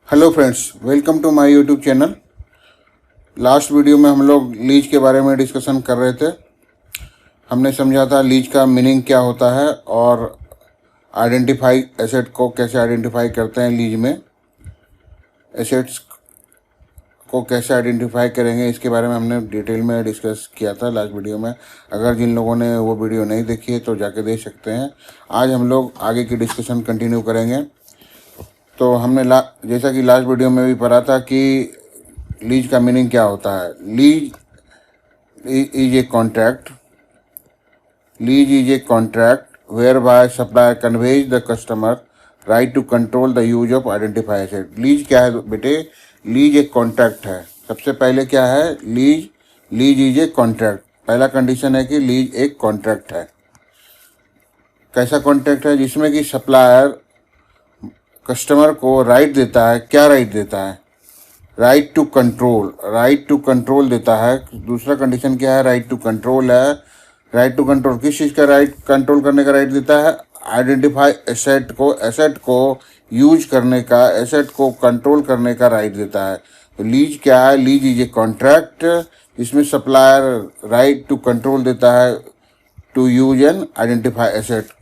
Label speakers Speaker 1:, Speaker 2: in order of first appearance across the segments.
Speaker 1: Hello friends, welcome to my YouTube channel. Last video में हम लोग लीज के बारे में डिस्कशन कर रहे थे। हमने समझा था लीज का मीनिंग क्या होता है और आइडेंटिफाई एसेट को कैसे आइडेंटिफाई करते हैं। लीज में एसेट्स को कैसे आइडेंटिफाई करेंगे, इसके बारे में हमने डिटेल में डिस्कस किया था लास्ट वीडियो में। अगर जिन लोगों ने वो वीडियो नहीं देखी है तो जाके देख सकते हैं। आज हम लोग आगे की डिस्कशन कंटिन्यू करेंगे। तो हमने जैसा कि लास्ट वीडियो में भी पढ़ा था कि लीज का मीनिंग क्या होता है। Lease is a contract. Lease is a contract whereby supplier conveys the customer right to control the use of identify asset. Lease क्या है बेटे? लीज एक कॉन्ट्रैक्ट है। सबसे पहले क्या है? Lease is a contract. पहला कंडीशन है कि लीज एक कॉन्ट्रैक्ट है। कैसा कॉन्ट्रैक्ट है? जिसमें कि सप्लायर कस्टमर को राइट देता है। क्या राइट देता है? राइट टू कंट्रोल देता है। दूसरा कंडीशन क्या है? राइट टू कंट्रोल है। राइट टू कंट्रोल किस चीज़ का राइट? कंट्रोल करने का राइट देता है। आइडेंटिफाई एसेट को यूज करने का, एसेट को कंट्रोल करने का राइट देता है। तो लीज क्या है? लीज इज ए कॉन्ट्रैक्ट जिसमें सप्लायर राइट टू कंट्रोल देता है to use and identify asset.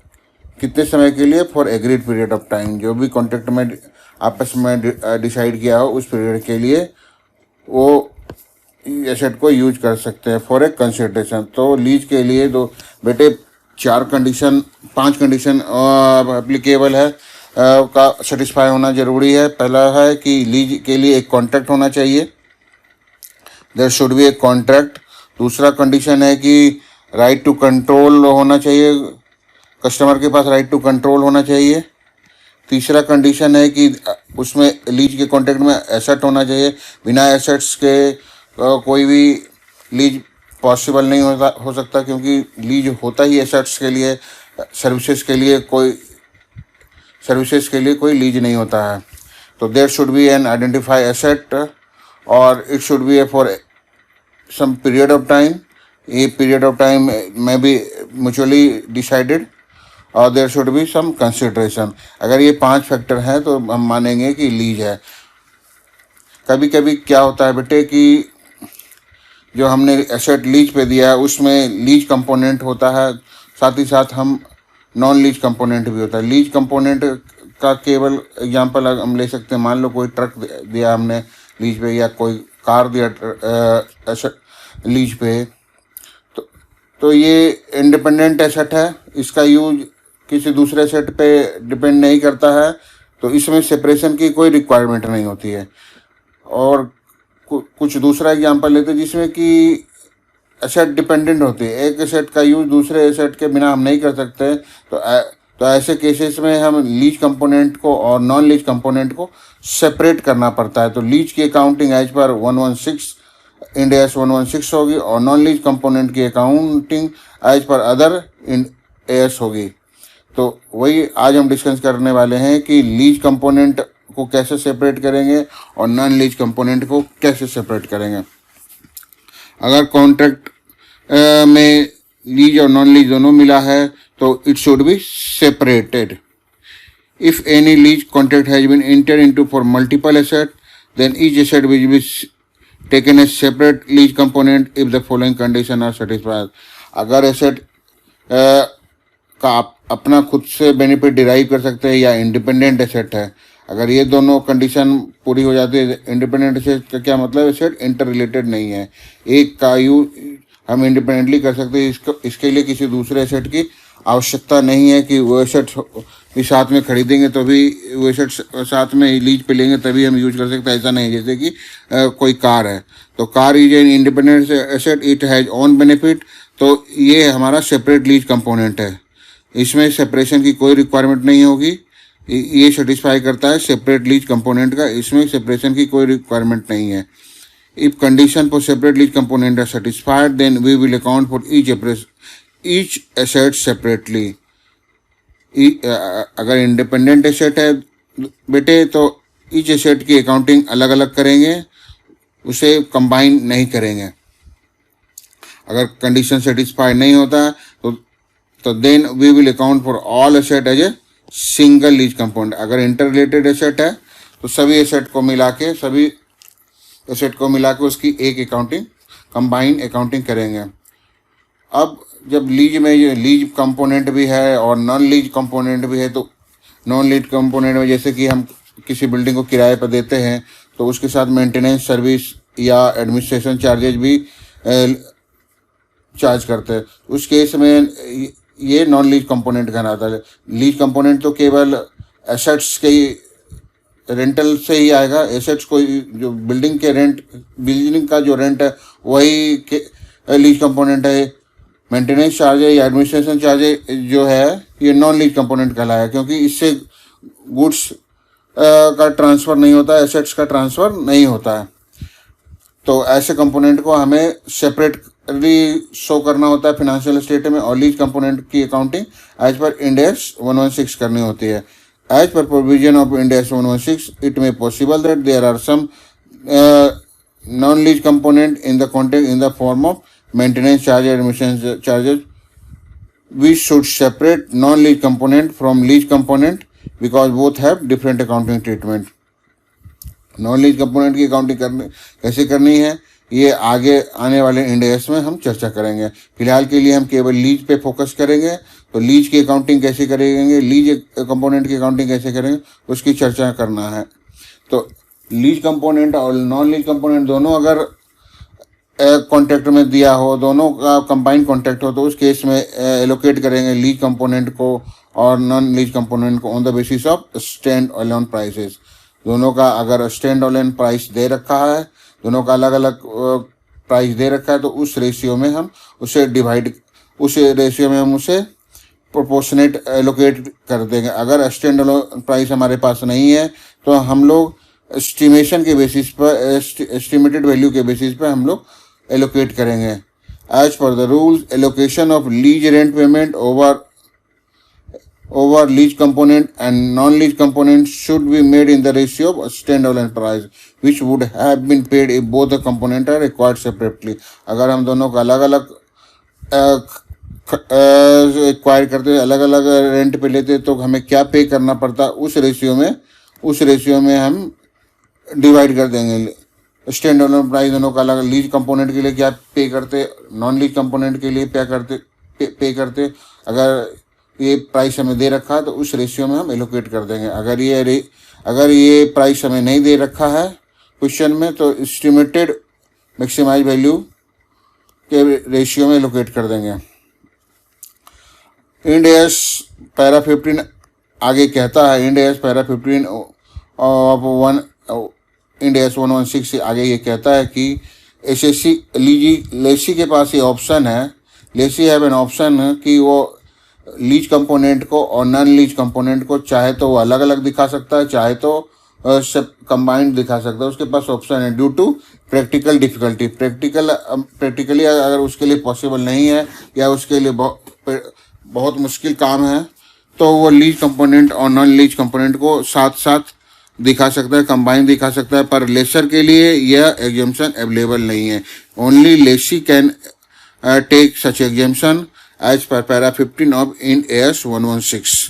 Speaker 1: कितने समय के लिए? For agreed period of time. जो भी कॉन्ट्रैक्ट में आपस में डिसाइड किया हो उस पीरियड के लिए वो एसेट को यूज कर सकते हैं फॉर ए कंसिडरेशन। तो लीज के लिए दो बेटे 5 कंडीशन एप्लीकेबल है का सेटिस्फाई होना जरूरी है। पहला है कि लीज के लिए एक कॉन्ट्रैक्ट होना चाहिए। There should be a contract. दूसरा कंडीशन है कि राइट टू कंट्रोल होना चाहिए। कस्टमर के पास राइट टू कंट्रोल होना चाहिए। तीसरा कंडीशन है कि उसमें लीज के कॉन्ट्रैक्ट में एसेट होना चाहिए। बिना एसेट्स के कोई भी लीज पॉसिबल नहीं हो सकता, क्योंकि लीज होता ही एसेट्स के लिए। सर्विसेज के लिए कोई लीज नहीं होता है। तो there should be an identify asset और it should be for some period of time. ये पीरियड ऑफ टाइम में भी म्यूचुअली डिसाइडेड और there should be some consideration. अगर ये 5 फैक्टर हैं तो हम मानेंगे कि लीज है। कभी कभी क्या होता है बेटे कि जो हमने एसेट लीज पे दिया है उसमें लीज कंपोनेंट होता है, साथ ही साथ हम नॉन लीज कंपोनेंट भी होता है। लीज कंपोनेंट का केवल एग्जांपल हम ले सकते हैं। मान लो कोई ट्रक दिया हमने लीज पे या कोई कार दिया एसेट लीज पे, तो ये इंडिपेंडेंट एसेट है। इसका यूज किसी दूसरे एसेट पे डिपेंड नहीं करता है, तो इसमें सेपरेशन की कोई रिक्वायरमेंट नहीं होती है। और कुछ दूसरा एग्जांपल लेते हैं जिसमें कि एसेट डिपेंडेंट होते हैं। एक एसेट का यूज दूसरे एसेट के बिना हम नहीं कर सकते। तो ऐसे केसेस में हम लीज कंपोनेंट को और नॉन लीज कंपोनेंट को सेपरेट करना पड़ता है। तो लीज की अकाउंटिंग एज पर 116 इंड AS 116 होगी और नॉन लीज कंपोनेंट की accounting as per other Ind AS होगी। तो वही आज हम डिस्कस करने वाले हैं कि लीज कंपोनेंट को कैसे सेपरेट करेंगे और नॉन लीज कंपोनेंट को कैसे सेपरेट करेंगे। अगर कॉन्ट्रैक्ट में लीज और नॉन लीज दोनों मिला है तो it should be separated. If any lease contract has been entered into for multiple asset then each asset will be taken as separate lease component if the following condition are satisfied. अगर asset का आप अपना खुद से benefit derive कर सकते हैं या इंडिपेंडेंट एसेट है, अगर ये दोनों कंडीशन पूरी हो जाती है। इंडिपेंडेंट एसेट का क्या मतलब? एसेट इंटर रिलेटेड नहीं है। एक का यूज हम इंडिपेंडेंटली कर सकते हैं। इसके लिए किसी दूसरे एसेट की आवश्यकता नहीं है कि वो एसेट भी साथ में खरीदेंगे तो भी वो एसेट साथ में लीज पे लेंगे तभी हम यूज कर सकते हैं, ऐसा नहीं। जैसे कि कोई कार है तो car is an independent asset, it has own benefit. तो ये हमारा सेपरेट लीज कंपोनेंट है। इसमें सेपरेशन की कोई रिक्वायरमेंट नहीं होगी। ये सेटिस्फाई करता है सेपरेट लीज कंपोनेंट का। इसमें सेपरेशन की कोई रिक्वायरमेंट नहीं है। If condition for separate lease component are satisfied then we will account for each asset separately. अगर इंडिपेंडेंट एसेट है बेटे तो ईच एसेट की अकाउंटिंग अलग अलग करेंगे, उसे कंबाइन नहीं करेंगे। अगर कंडीशन सेटिस्फाई नहीं होता तो then we will account for all asset as a single lease component. अगर इंटर रिलेटेड एसेट है तो सभी एसेट को मिला के उसकी एक अकाउंटिंग, कंबाइन अकाउंटिंग करेंगे। अब जब लीज में ये लीज कंपोनेंट भी है और नॉन लीज कंपोनेंट भी है, तो नॉन लीज कंपोनेंट में जैसे कि हम किसी बिल्डिंग को किराए पर देते हैं तो उसके साथ मेंटेनेंस सर्विस या एडमिनिस्ट्रेशन चार्जेज भी चार्ज करते हैं। उस केस में ये नॉन लीज कंपोनेंट कहलाता है। लीज कंपोनेंट तो केवल एसेट्स के रेंटल से ही आएगा। एसेट्स को जो बिल्डिंग का जो रेंट है वही लीज कंपोनेंट है। मेंटेनेंस चार्जेज या एडमिनिस्ट्रेशन चार्जेज जो है ये नॉन लीज कंपोनेंट कहलाया, क्योंकि इससे गुड्स का ट्रांसफ़र नहीं होता है, एसेट्स का ट्रांसफ़र नहीं होता है। तो ऐसे कंपोनेंट को हमें सेपरेटली शो करना होता है फिनेंशियल स्टेटमेंट में, और लीज कंपोनेंट की accounting as per Ind AS 116 करनी होती है। As per provision of Ind AS 116 it may possible that there are some non lease component in the form of maintenance charges, admission charges. We should separate non-lease component from lease component because both have different accounting treatment. Non lease component की accounting कैसे करनी है ये आगे आने वाले end AS में हम चर्चा करेंगे। फिलहाल के लिए हम केवल लीज पे फोकस करेंगे। तो लीज की अकाउंटिंग कैसे करेंगे, लीज कंपोनेंट की अकाउंटिंग कैसे करेंगे, उसकी चर्चा करना है। तो लीज कंपोनेंट और नॉन लीज कंपोनेंट दोनों अगर कॉन्ट्रैक्ट में दिया हो, दोनों का कंबाइंड कॉन्ट्रैक्ट हो, तो उस केस में एलोकेट करेंगे लीज कंपोनेंट को और नॉन लीज कंपोनेंट को on the basis of stand alone prices. दोनों का अगर स्टैंड अलोन प्राइस दे रखा है, दोनों का अलग अलग प्राइस दे रखा है, तो उस रेशियो में हम उसे प्रोपोर्शनेट एलोकेट कर देंगे। अगर स्टैंड अलोन प्राइस हमारे पास नहीं है तो हम लोग एस्टिमेशन के बेसिस पर, एस्टिमेटेड वैल्यू के बेसिस पर हम लोग एलोकेट करेंगे। As per the rules, allocation of lease rent payment over lease component and non lease component should be made in the ratio of stand alone price which would have been paid if both the component are required separately. अगर हम दोनों का अलग अलग acquire करते, अलग अलग rent पे लेते, तो हमें क्या पे करना पड़ता, उस रेशियो में हम डिवाइड कर देंगे। स्टैंड अलोन प्राइस दोनों का अलग, लीज कंपोनेंट के लिए क्या पे करते, नॉन लीज कंपोनेंट के लिए क्या करते, पे करते। अगर ये प्राइस हमें दे रखा है तो उस रेशियो में हम एलोकेट कर देंगे। अगर ये प्राइस हमें नहीं दे रखा है क्वेश्चन में, तो एस्टिमेटेड मैक्सिमाइज वैल्यू के रेशियो में एलोकेट कर देंगे। इंड AS पैरा 15 आगे कहता है, Ind AS para 15 of Ind AS 116 से आगे ये कहता है कि लेसी के पास ये ऑप्शन है, लेसी हैव एन ऑप्शन कि वो लीज कंपोनेंट को और नॉन लीज कंपोनेंट को चाहे तो वो अलग अलग दिखा सकता है, चाहे तो सब कंबाइंड दिखा सकता है। उसके पास ऑप्शन है due to practical difficulty. Practically अगर उसके लिए पॉसिबल नहीं है या उसके लिए बहुत मुश्किल काम है, तो वो लीज कंपोनेंट और नॉन लीज कंपोनेंट को साथ साथ दिखा सकता है, कंबाइन दिखा सकता है। पर लेसर के लिए यह एग्जाम्पशन अवेलेबल नहीं है। Only lessee can take such exemption as per para 15 of Ind AS 116।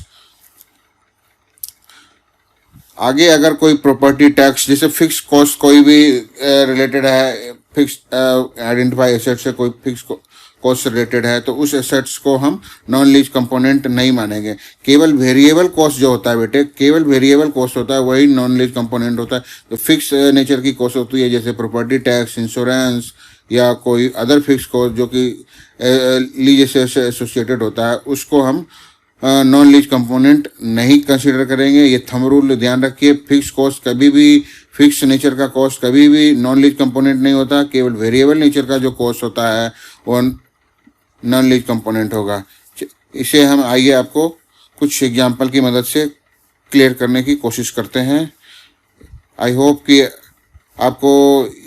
Speaker 1: आगे अगर कोई प्रॉपर्टी टैक्स जैसे फिक्स कॉस्ट कोई भी रिलेटेड है, फिक्स आइडेंटिफाई एसेट से कोई फिक्स कॉस्ट रिलेटेड है, तो उस एसेट्स को हम नॉन लीज कंपोनेंट नहीं मानेंगे। केवल वेरिएबल कॉस्ट जो होता है बेटे, केवल वेरिएबल कॉस्ट होता है, वही नॉन लीज कंपोनेंट होता है। तो फिक्स नेचर की कॉस्ट होती है, जैसे प्रॉपर्टी टैक्स, इंश्योरेंस या कोई अदर फिक्स कॉस्ट जो कि लीज से एसोसिएटेड होता है, उसको हम नॉन लीज कंपोनेंट नहीं कंसीडर करेंगे। ये थंब रूल ध्यान रखिए। फिक्स कॉस्ट कभी भी, फिक्स नेचर का कॉस्ट कभी भी नॉन लीज कंपोनेंट नहीं होता। केवल वेरिएबल नेचर का जो कॉस्ट होता है वो नॉन लीज कंपोनेंट होगा। इसे हम आइए आपको कुछ एग्जाम्पल की मदद से क्लियर करने की कोशिश करते हैं। आई होप कि आपको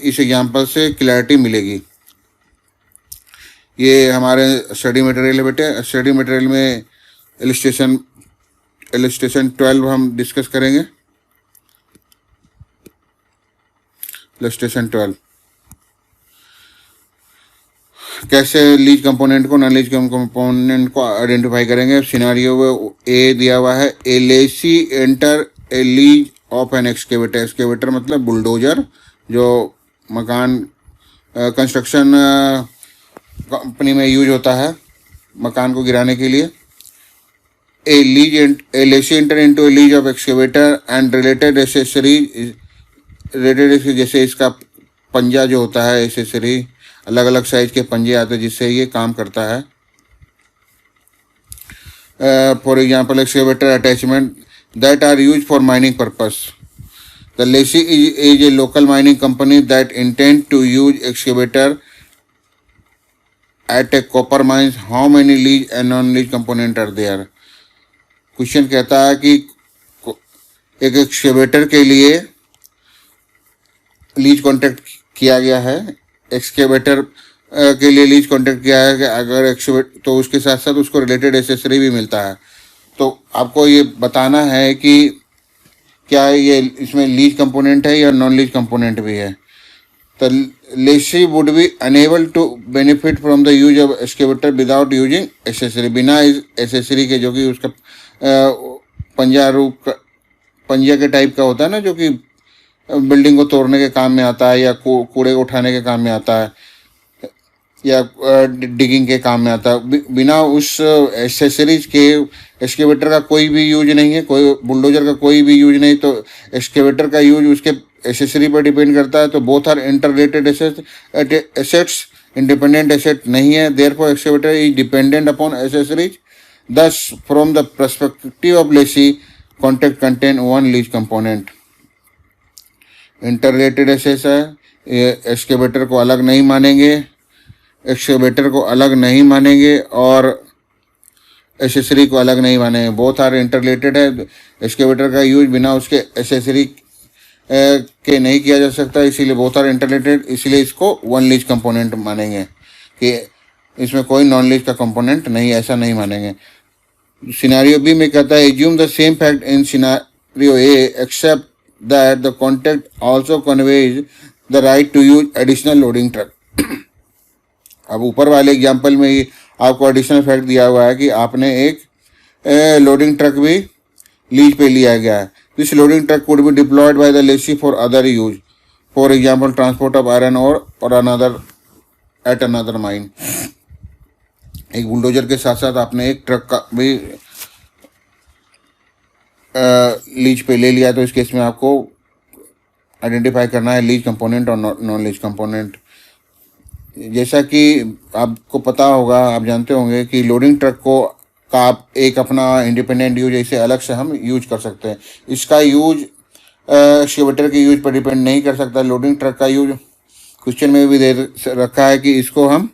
Speaker 1: इस एग्जाम्पल से क्लैरिटी मिलेगी। ये हमारे स्टडी मटेरियल है बेटे। स्टडी मटेरियल में इलस्ट्रेशन 12 हम डिस्कस करेंगे। इलस्ट्रेशन 12 कैसे लीज कंपोनेंट को नॉन लीज कंपोनेंट को आइडेंटिफाई करेंगे। सिनेरियो ए दिया हुआ है, a lessee enter a lease of an excavator. Excavator मतलब बुलडोजर, जो मकान कंस्ट्रक्शन कंपनी में यूज होता है मकान को गिराने के लिए। A lessee enter into a lease of excavator and related accessory, जैसे इसका पंजा जो होता है, एसेसरी अलग अलग साइज के पंजे आते हैं जिससे ये काम करता है। For example excavator attachment that are use for mining purpose. The lessee is a local mining company that intend to use excavator at a copper mines. How many lease and non lease component are there. Question कहता है कि एक excavator के लिए lease contract किया गया है, excavator के लिए लीज कॉन्ट्रैक्ट किया है कि अगर एक्सकेवेट तो उसके साथ साथ उसको रिलेटेड एसेसरी भी मिलता है। तो आपको ये बताना है कि क्या ये इसमें लीज कंपोनेंट है या नॉन लीज कंपोनेंट भी है। तो lessee would be unable to benefit from the use of excavator without using accessory, बिना एसेसरी के, जो कि उसका पंजा के टाइप का होता है ना, जो कि बिल्डिंग को तोड़ने के काम में आता है या कूड़े को उठाने के काम में आता है या डिगिंग के काम में आता है। बिना उस एसेसरीज के एक्सकेवेटर का कोई भी यूज नहीं है, कोई बुलडोजर का कोई भी यूज नहीं। तो एक्सकेवेटर का यूज उसके एसेसरी पर डिपेंड करता है। तो both are inter related assets, independent asset नहीं है। Therefore excavator is dependent upon accessories. Thus, from the perspective of lessee, contract contain one lease component. Interrelated assets है, एक्सकेवेटर को अलग नहीं मानेंगे, एक्सकेवेटर को अलग नहीं मानेंगे और एसेसरी को अलग नहीं मानेंगे। बोथ आर इंटरलेटेड है। एक्सकेवेटर का यूज बिना उसके एसेसरी के नहीं किया जा सकता, इसीलिए बोथ आर इंटरलेटेड, इसलिए इसको वन लीज कंपोनेंट मानेंगे कि इसमें कोई नॉन लीज का कंपोनेंट नहीं, ऐसा नहीं मानेंगे। सिनेरियो बी में कहता है assume the same fact in scenario A except that the contract also conveys the right to use additional loading truck. अब ऊपर वाले एग्जांपल में ही आपको एडिशनल फैक्ट दिया हुआ है कि आपने एक लोडिंग ट्रक भी लीज पे लिया गया है। This loading truck could be diploid bye the lessee for other use, for example transport of iron और अनदर एट अनदर माइन। एक बुलडोजर के साथ साथ आपने एक ट्रक का भी लीज पे ले लिया, तो इस केस में आपको आइडेंटिफाई करना है लीज कंपोनेंट और नॉन लीज कंपोनेंट। जैसा कि आपको पता होगा, आप जानते होंगे कि लोडिंग ट्रक को का आप एक अपना इंडिपेंडेंट यूज ऐसे अलग से हम यूज कर सकते हैं। इसका यूज एक्सकेवेटर के यूज पर डिपेंड नहीं कर सकता। लोडिंग ट्रक का यूज क्वेश्चन में भी दे रखा है कि इसको हम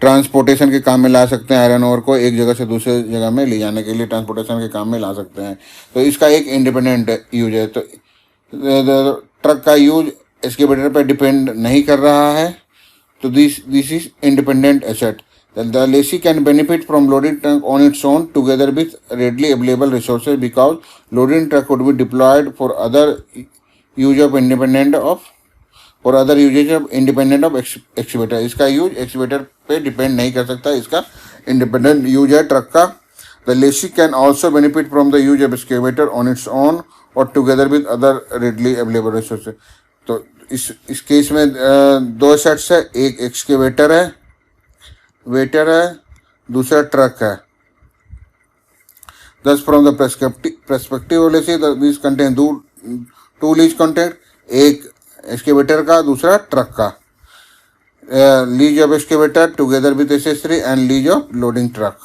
Speaker 1: ट्रांसपोर्टेशन के काम में ला सकते हैं। आयरन ओर को एक जगह से दूसरे जगह में ले जाने के लिए ट्रांसपोर्टेशन के काम में ला सकते हैं, तो इसका एक इंडिपेंडेंट यूज है। तो ट्रक का यूज एक्सकेवेटर पर डिपेंड नहीं कर रहा है, तो this is independent asset. The lessee can benefit from loading truck on its own together with readily available resources because loading truck would be deployed for other use of independent of और other usages of independent of excavator. इसका use excavator पे depend नहीं कर सकता, इसका independent use है truck का। The lessee can also benefit from the use of excavator on its own और together with other readily available resources. तो इस केस में दो सेट्स है, एक एक्सकेवेटर है, वेटर है, दूसरा ट्रक है। Thus, from the perspective of lessee, this contain two lease contract, एक एक्सकेवेटर का, दूसरा ट्रक का। Lease of excavator together with accessory and lease of loading truck.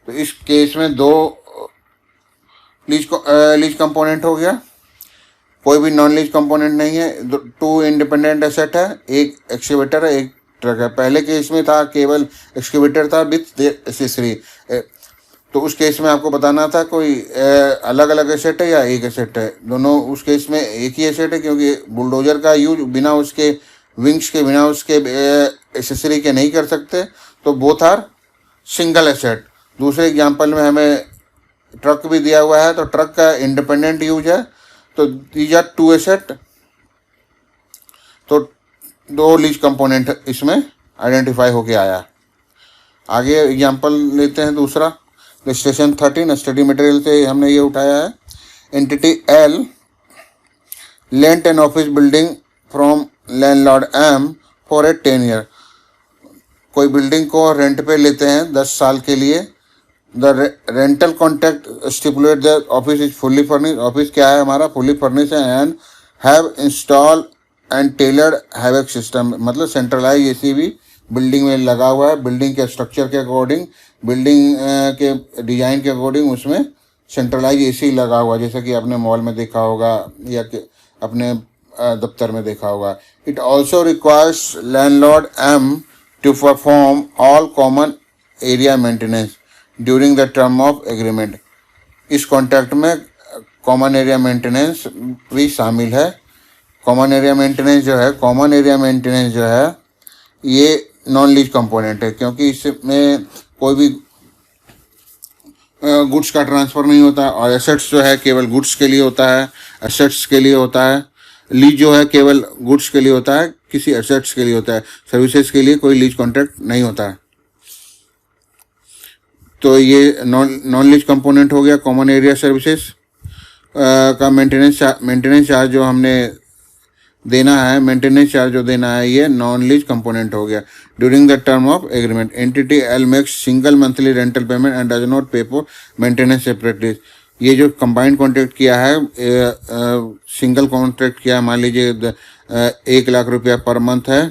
Speaker 1: तो इस केस में दो लीज कंपोनेंट हो गया, कोई भी नॉन लीज कंपोनेंट नहीं है। टू इंडिपेंडेंट एसेट है, एक एक्सकेवेटर है, एक ट्रक है। पहले केस में था केवल एक्सकेवेटर था विथ एसेसरी, तो उस केस में आपको बताना था कोई अलग अलग एसेट है या एक एसेट है। दोनों उस केस में एक ही एसेट है, क्योंकि बुलडोजर का यूज बिना उसके विंग्स के, बिना उसके एसेसरी के नहीं कर सकते, तो बोथ आर सिंगल एसेट। दूसरे एग्जांपल में हमें ट्रक भी दिया हुआ है, तो ट्रक का इंडिपेंडेंट यूज है, तो दीज आर टू एसेट, तो दो लीज कंपोनेंट इसमें आइडेंटिफाई होके आया। आगे एग्जांपल लेते हैं दूसरा। रजिस्ट्रेशन 13 स्टडी मटेरियल से हमने ये उठाया है। Entity L lent an office building from landlord M for a 10 year. कोई बिल्डिंग को रेंट पे लेते हैं 10 साल के लिए। The rental contract stipulate the office is fully furnish. Office क्या है हमारा, फुल्ली फर्निश है and have install and tailored HVAC system, मतलब सेंट्रलाइज एसी भी बिल्डिंग में लगा हुआ है। बिल्डिंग के स्ट्रक्चर के अकॉर्डिंग, बिल्डिंग के डिजाइन के अकॉर्डिंग उसमें सेंट्रलाइज एसी लगा हुआ, जैसा कि आपने मॉल में देखा होगा या अपने दफ्तर में देखा होगा। It also requires landlord M to perform all common area maintenance during the term of agreement. इस कॉन्ट्रैक्ट में कॉमन एरिया मेंटेनेंस भी शामिल है। कॉमन एरिया मेंटेनेंस जो है ये नॉन लीज कंपोनेंट है, क्योंकि इसमें कोई भी गुड्स का ट्रांसफ़र नहीं होता है और एसेट्स जो है केवल गुड्स के लिए होता है, एसेट्स के लिए होता है। लीज जो है केवल गुड्स के लिए होता है, किसी एसेट्स के लिए होता है, सर्विसेज के लिए कोई लीज कॉन्ट्रैक्ट नहीं होता है। तो ये नॉन लीज कंपोनेंट हो गया कॉमन एरिया सर्विसेज का। मेंटेनेंस चार्ज जो हमने देना है, मेंटेनेंस चार्ज जो देना है, ये नॉन लीज कंपोनेंट हो गया। During the term of agreement entity L makes single monthly rental payment and does not पे फॉर मेंटेनेंस सेपरेटली। ये जो कंबाइंड कॉन्ट्रैक्ट किया है, सिंगल कॉन्ट्रैक्ट किया, मान लीजिए 1 लाख रुपया पर मंथ है,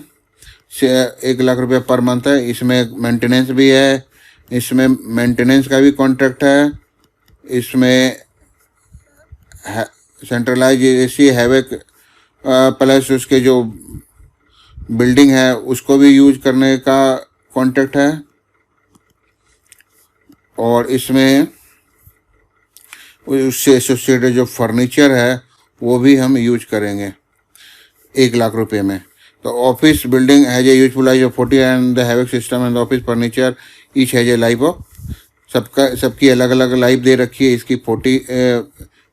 Speaker 1: 1 लाख रुपया पर मंथ है। इसमें मेंटेनेंस भी है, इसमें मेंटेनेंस का भी कॉन्ट्रैक्ट है, इसमें सेंट्रलाइज एसी हैवेक प्लस उसके जो बिल्डिंग है उसको भी यूज करने का कॉन्ट्रैक्ट है, और इसमें उससे एसोसिएटेड जो फर्नीचर है वो भी हम यूज करेंगे 1 लाख रुपए में। तो office building has a useful life of 40 and the HVAC system and the office furniture each has a life of, सबकी अलग अलग लाइफ दे रखी है। इसकी 40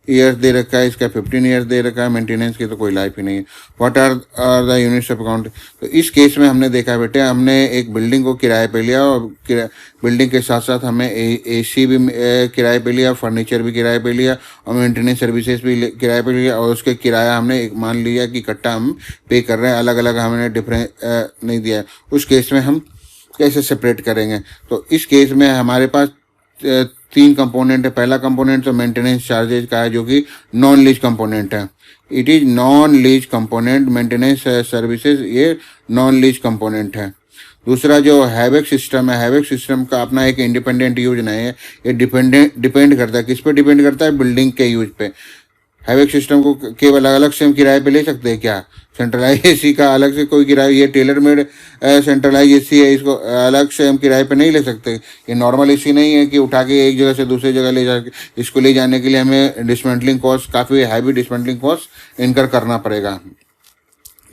Speaker 1: ईयर्स दे रखा है, इसका 15 ईयर्स दे रखा है। मेंटेनेंस की तो कोई लाइफ ही नहीं है। What are the units of account. तो इस केस में हमने देखा बेटे, हमने एक बिल्डिंग को किराए पे लिया और बिल्डिंग के साथ साथ हमें एसी भी किराए पे लिया, फर्नीचर भी किराए पे लिया और मेंटेनेंस सर्विसेज भी किराए पे लिया, और उसके किराया हमने एक मान लिया कि इकट्ठा हम पे कर रहे हैं, अलग अलग हमने डिफरेंस नहीं दिया है। उस केस में हम कैसे सेपरेट करेंगे? तो इस केस में हमारे पास 3 कंपोनेंट है। पहला कंपोनेंट तो मेंटेनेंस चार्जेज का है, जो कि नॉन लीज कंपोनेंट है। It is non lease component, maintenance services ये नॉन लीज कंपोनेंट है। दूसरा जो हैवेक सिस्टम है, हैवेक सिस्टम का अपना एक इंडिपेंडेंट यूज नहीं है, ये डिपेंड करता है, किस पे डिपेंड करता है? बिल्डिंग के यूज पे। हैवेक सिस्टम को केवल अलग से हम किराए पे ले सकते हैं क्या? सेंट्रलाइज एसी का अलग से कोई किराया, ये टेलर मेड सेंट्रलाइज एसी है, इसको अलग से हम किराए पे नहीं ले सकते। ये नॉर्मल एसी नहीं है कि उठा के एक जगह से दूसरी जगह ले जाके, इसको ले जाने के लिए हमें डिसमेंटलिंग कॉस्ट, काफ़ी हैवी डिसमेंटलिंग कॉस्ट इनकर करना पड़ेगा।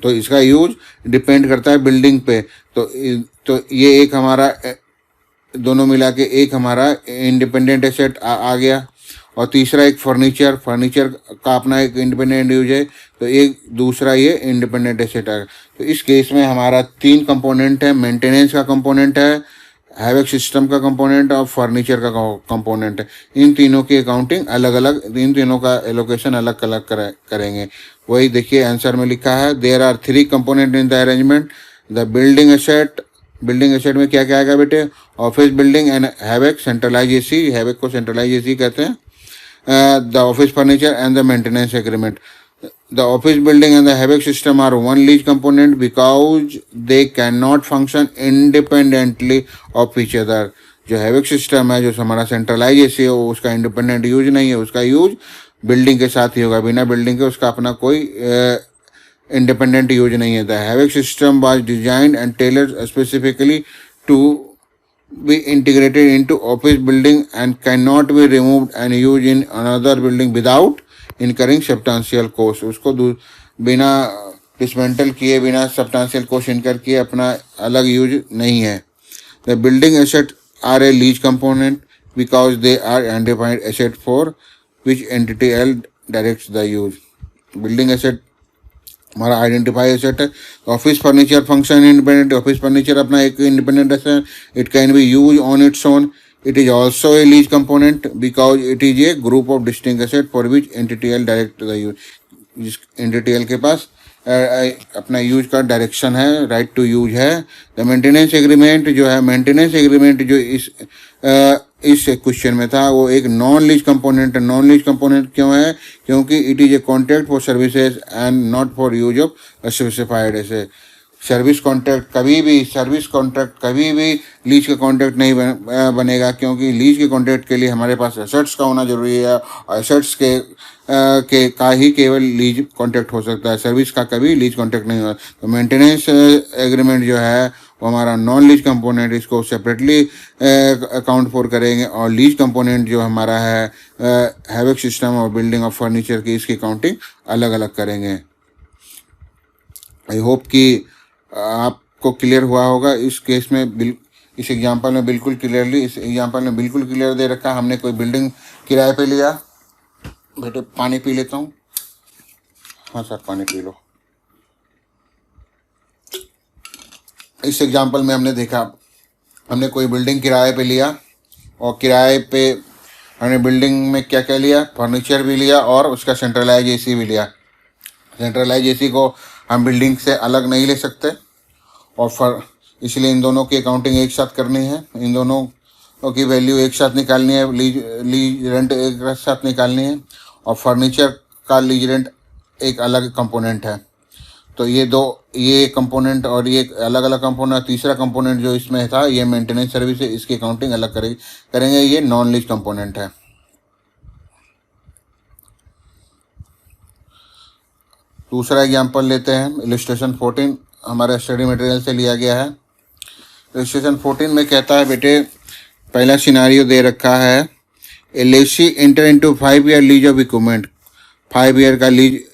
Speaker 1: तो इसका यूज डिपेंड करता है बिल्डिंग पे। तो ये एक हमारा दोनों मिला के एक हमारा इंडिपेंडेंट एसेट आ गया। और तीसरा एक फर्नीचर का अपना एक इंडिपेंडेंट यूज है, तो एक दूसरा ये इंडिपेंडेंट एसेट है। तो इस केस में हमारा 3 कंपोनेंट है, मेंटेनेंस का कंपोनेंट है, हैवेक सिस्टम का कंपोनेंट और फर्नीचर का कंपोनेंट है। इन तीनों की अकाउंटिंग अलग अलग, इन तीनों का एलोकेशन अलग अलग करेंगे। वही देखिए आंसर में लिखा है, there are 3 component in the arrangement. The building asset में क्या क्या आएगा बेटे? Office building and HVAC centralise AC, HVAC को सेंट्रलाइज एसी कहते हैं। The office furniture and the maintenance agreement. The office building and the HVAC system are one lease component because they cannot function independently of each other. जो HVAC system है, जो हमारा centralise AC है, उसका independent use नहीं है, उसका use building के साथ ही होगा। बिना बिल्डिंग के उसका अपना कोई इंडिपेंडेंट यूज नहीं है। The HVAC system was designed and tailored specifically to be integrated into office building and cannot be removed and used in another building without incurring substantial cost. उसको बिना डिसमेंटल किए, बिना सब्सटेंशियल कॉस्ट इनकर किए अपना अलग use नहीं है। The building assets are a lease component because they are undefined asset for which entity L directs the use. Building asset हमारा आइडेंटिफाई एसेट है। Office furniture function independent, office furniture अपना एक independent asset, it can be use on its own, It is also a lease component because it is a group of distinct assets for which NTTL direct the use. जिस NTTL के पास अपना use का direction है, right to use है। The maintenance agreement जो है, maintenance agreement जो इस क्वेश्चन में था वो एक non lease component. Non lease component क्यों है? क्योंकि it is a contract for services and not for use of specified ऐसे। सर्विस कॉन्ट्रैक्ट कभी भी लीज का कॉन्ट्रैक्ट नहीं बनेगा, क्योंकि लीज के कॉन्ट्रैक्ट के लिए हमारे पास एसेट्स का होना जरूरी है और एसेट्स का ही केवल लीज कॉन्ट्रैक्ट हो सकता है, सर्विस का कभी लीज कॉन्ट्रैक्ट नहीं होगा। तो मेंटेनेंस एग्रीमेंट जो है वो हमारा नॉन लीज कंपोनेंट, इसको सेपरेटली अकाउंट फॉर करेंगे। और लीज कंपोनेंट जो हमारा है हैविक सिस्टम और बिल्डिंग ऑफ फर्नीचर की, इसकी काउंटिंग अलग अलग करेंगे। आई होप कि आपको क्लियर हुआ होगा। इस केस में इस एग्जांपल में बिल्कुल क्लियर दे रखा है। हमने कोई बिल्डिंग किराए पे लिया। बेटे पानी पी लेता हूँ। हाँ सर पानी पी लो। इस एग्जांपल में हमने देखा, हमने कोई बिल्डिंग किराए पे लिया और किराए पे हमने बिल्डिंग में क्या क्या लिया, फर्नीचर भी लिया और उसका सेंट्रलाइज एसी भी लिया। सेंट्रलाइज एसी को हम बिल्डिंग से अलग नहीं ले सकते और इसलिए इन दोनों की अकाउंटिंग एक साथ करनी है। इन दोनों की वैल्यू एक साथ निकालनी है, लीज रेंट एक साथ निकालनी है और फर्नीचर का लीज रेंट एक अलग कंपोनेंट है। तो ये कंपोनेंट और ये अलग अलग कंपोनेंट। तीसरा कंपोनेंट जो इसमें था ये मेंटेनेंस सर्विस है, इसकी अकाउंटिंग अलग करेंगे। ये नॉन लीज कंपोनेंट है। दूसरा एग्जांपल लेते हैं। इलस्ट्रेशन 14 हमारे स्टडी मटेरियल से लिया गया है। इलस्ट्रेशन 14 में कहता है बेटे, पहला सिनारियो दे रखा है, LIC enter into 5 year lease of equipment. 5 year का लीज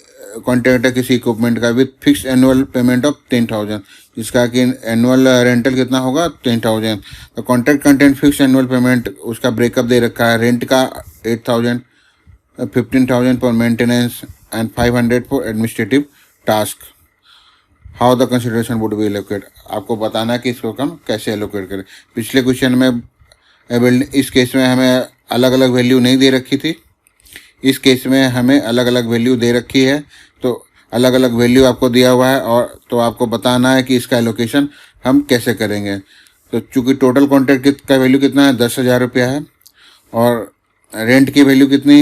Speaker 1: कॉन्ट्रैक्ट है किसी इक्विपमेंट का with fix annual payment of 10,000, जिसका कि एनुअल रेंटल कितना होगा 10,000। तो contract content fix annual payment, उसका ब्रेकअप दे रखा है। रेंट का 8,000, 15,000 for maintenance and 500 for administrative task. How the consideration would B allocate. आपको बताना है कि इसको हम कैसे एलोकेट करें। पिछले क्वेश्चन में इस केस में हमें अलग अलग वैल्यू नहीं दे रखी थी, इस केस में हमें अलग अलग वैल्यू दे रखी है। तो अलग अलग वैल्यू आपको दिया हुआ है और तो आपको बताना है कि इसका एलोकेशन हम कैसे करेंगे। तो चूँकि टोटल कॉन्ट्रैक्ट का वैल्यू कितना है 10,000 रुपया है और रेंट की वैल्यू कितनी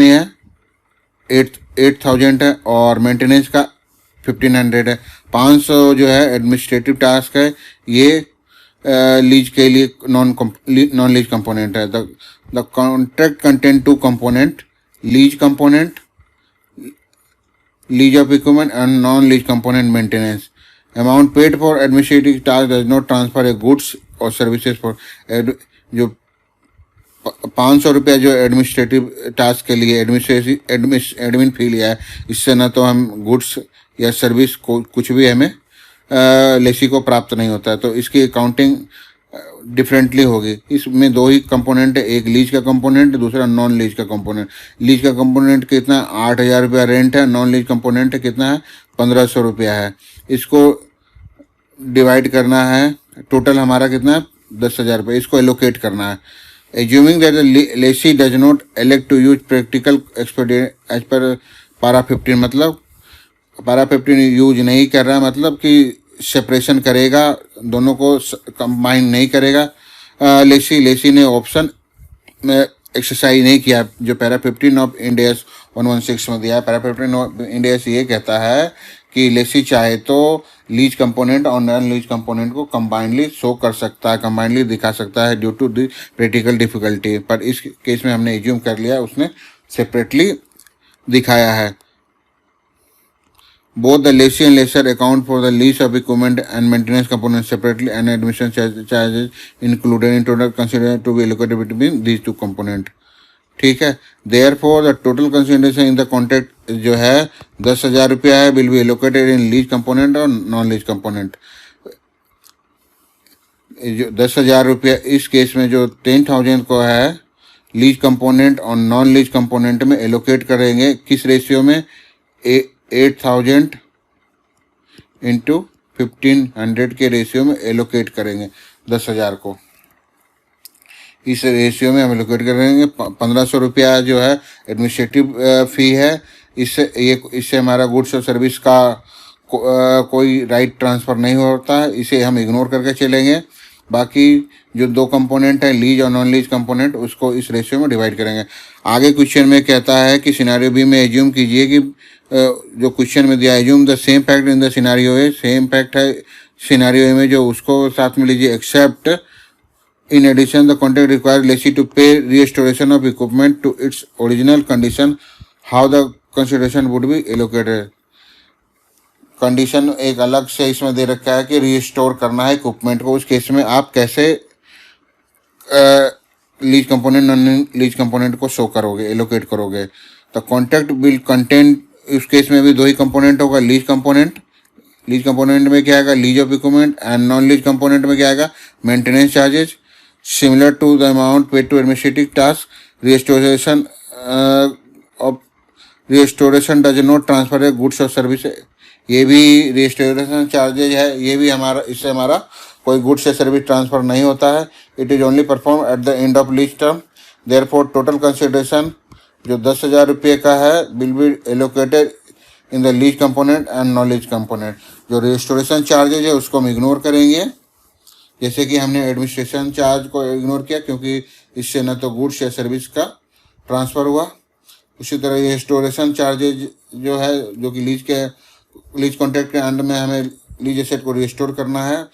Speaker 1: है, 8,000 है और मेंटेनेंस का 1,500 है। 500 जो है एडमिनिस्ट्रेटिव टास्क है, ये लीज के लिए नॉन लीज कंपोनेंट है। The contract content 2 component, lease component, lease of equipment and non lease component maintenance. Amount paid for administrative task does not transfer a goods और सर्विसेज फॉर। जो 500 रुपया जो administrative task के लिए admin फी लिया है, इससे ना तो हम गुड्स या सर्विस को कुछ भी हमें लेसी को प्राप्त नहीं होता है। तो इसकी अकाउंटिंग डिफरेंटली होगी। इसमें 2 ही कंपोनेंट है, एक लीज का कंपोनेंट, दूसरा नॉन लीज का कंपोनेंट। लीज का कंपोनेंट कितना 8,000 रुपया रेंट है, नॉन लीज कंपोनेंट कितना है 1,500 रुपया है। इसको डिवाइड करना है, टोटल हमारा कितना है 10,000 रुपये, इसको एलोकेट करना है। Assuming that the lessee does not elect to use practical expedient as per para 15, मतलब पारा 15 यूज नहीं कर रहा, मतलब कि सेपरेशन करेगा, दोनों को कंबाइन नहीं करेगा। लेसी ने ऑप्शन में एक्सरसाइज नहीं किया जो पैरा 15 ऑफ इंड AS 116 में दिया है। पैरा 15 ऑफ इंड AS ये कहता है कि लेसी चाहे तो लीज कंपोनेंट और नॉन लीज कंपोनेंट को कंबाइनली शो कर सकता है, कंबाइनली दिखा सकता है due to the practical difficulty. पर इस केस में हमने एज्यूम कर लिया, उसने सेपरेटली दिखाया है। Both the lessee and lessor account for the lease of equipment and maintenance components separately, and admission charges included in total considered to be allocated between these 2 components. ठीक है। Therefore the total consideration in the contract जो है 10,000 रुपया है, will be allocated in lease component और non lease component। जो 10,000 रुपया इस केस में जो 10,000 को है लीज कंपोनेंट और नॉन लीज कंपोनेंट में एलोकेट करेंगे। किस रेशियो में? 8,000 इंटू 1,500 के रेशियो में एलोकेट करेंगे। 10,000 को इस रेशियो में हम एलोकेट करेंगे। 1500 रुपया जो है एडमिनिस्ट्रेटिव फ़ी है। इससे हमारा गुड्स और सर्विस का कोई राइट ट्रांसफ़र नहीं होता है, इसे हम इग्नोर करके चलेंगे। बाकी जो 2 कंपोनेंट है, लीज और नॉन लीज कंपोनेंट, उसको इस रेशियो में डिवाइड करेंगे। आगे क्वेश्चन में कहता है कि सिनारियो बी में एज्यूम कीजिए कि जो क्वेश्चन में दिया assume the same fact in the scenario A, same fact है सिनारियो ए में जो उसको साथ में लीजिए। Except in addition the contract require lessee to pay restoration of equipment to its original condition, how the consideration would be allocated. Condition एक अलग से इसमें दे रखा है कि रीस्टोर करना है इक्विपमेंट को। उस केस में आप कैसे lease component non lease component को शो करोगे, एलोकेट करोगे। तो कॉन्ट्रैक्ट विल कंटेन, उस केस में भी 2 ही कंपोनेंट होगा। लीज कंपोनेंट में क्या आएगा, lease of equipment, and non lease component में क्या आएगा, maintenance charges similar to the amount paid to administrative task. Restoration does not transfer a goods और सर्विस। ये भी रिस्टोरेशन चार्जेज है, ये भी हमारा, इससे हमारा कोई गुड्स या सर्विस ट्रांसफ़र नहीं होता है। It is only perform at the end of lease term. Therefore total consideration जो 10,000 रुपये का है will be allocated in the lease component and non lease component. जो रिस्टोरेशन चार्जेज है उसको हम इग्नोर करेंगे, जैसे कि हमने एडमिनिस्ट्रेशन चार्ज को इग्नोर किया क्योंकि इससे न तो गुड्स या सर्विस का ट्रांसफ़र हुआ। उसी तरह ये रिस्टोरेशन चार्जेज जो है, जो कि लीज कॉन्ट्रैक्ट के अंडर में हमें लीज एसेट को रिस्टोर करना है।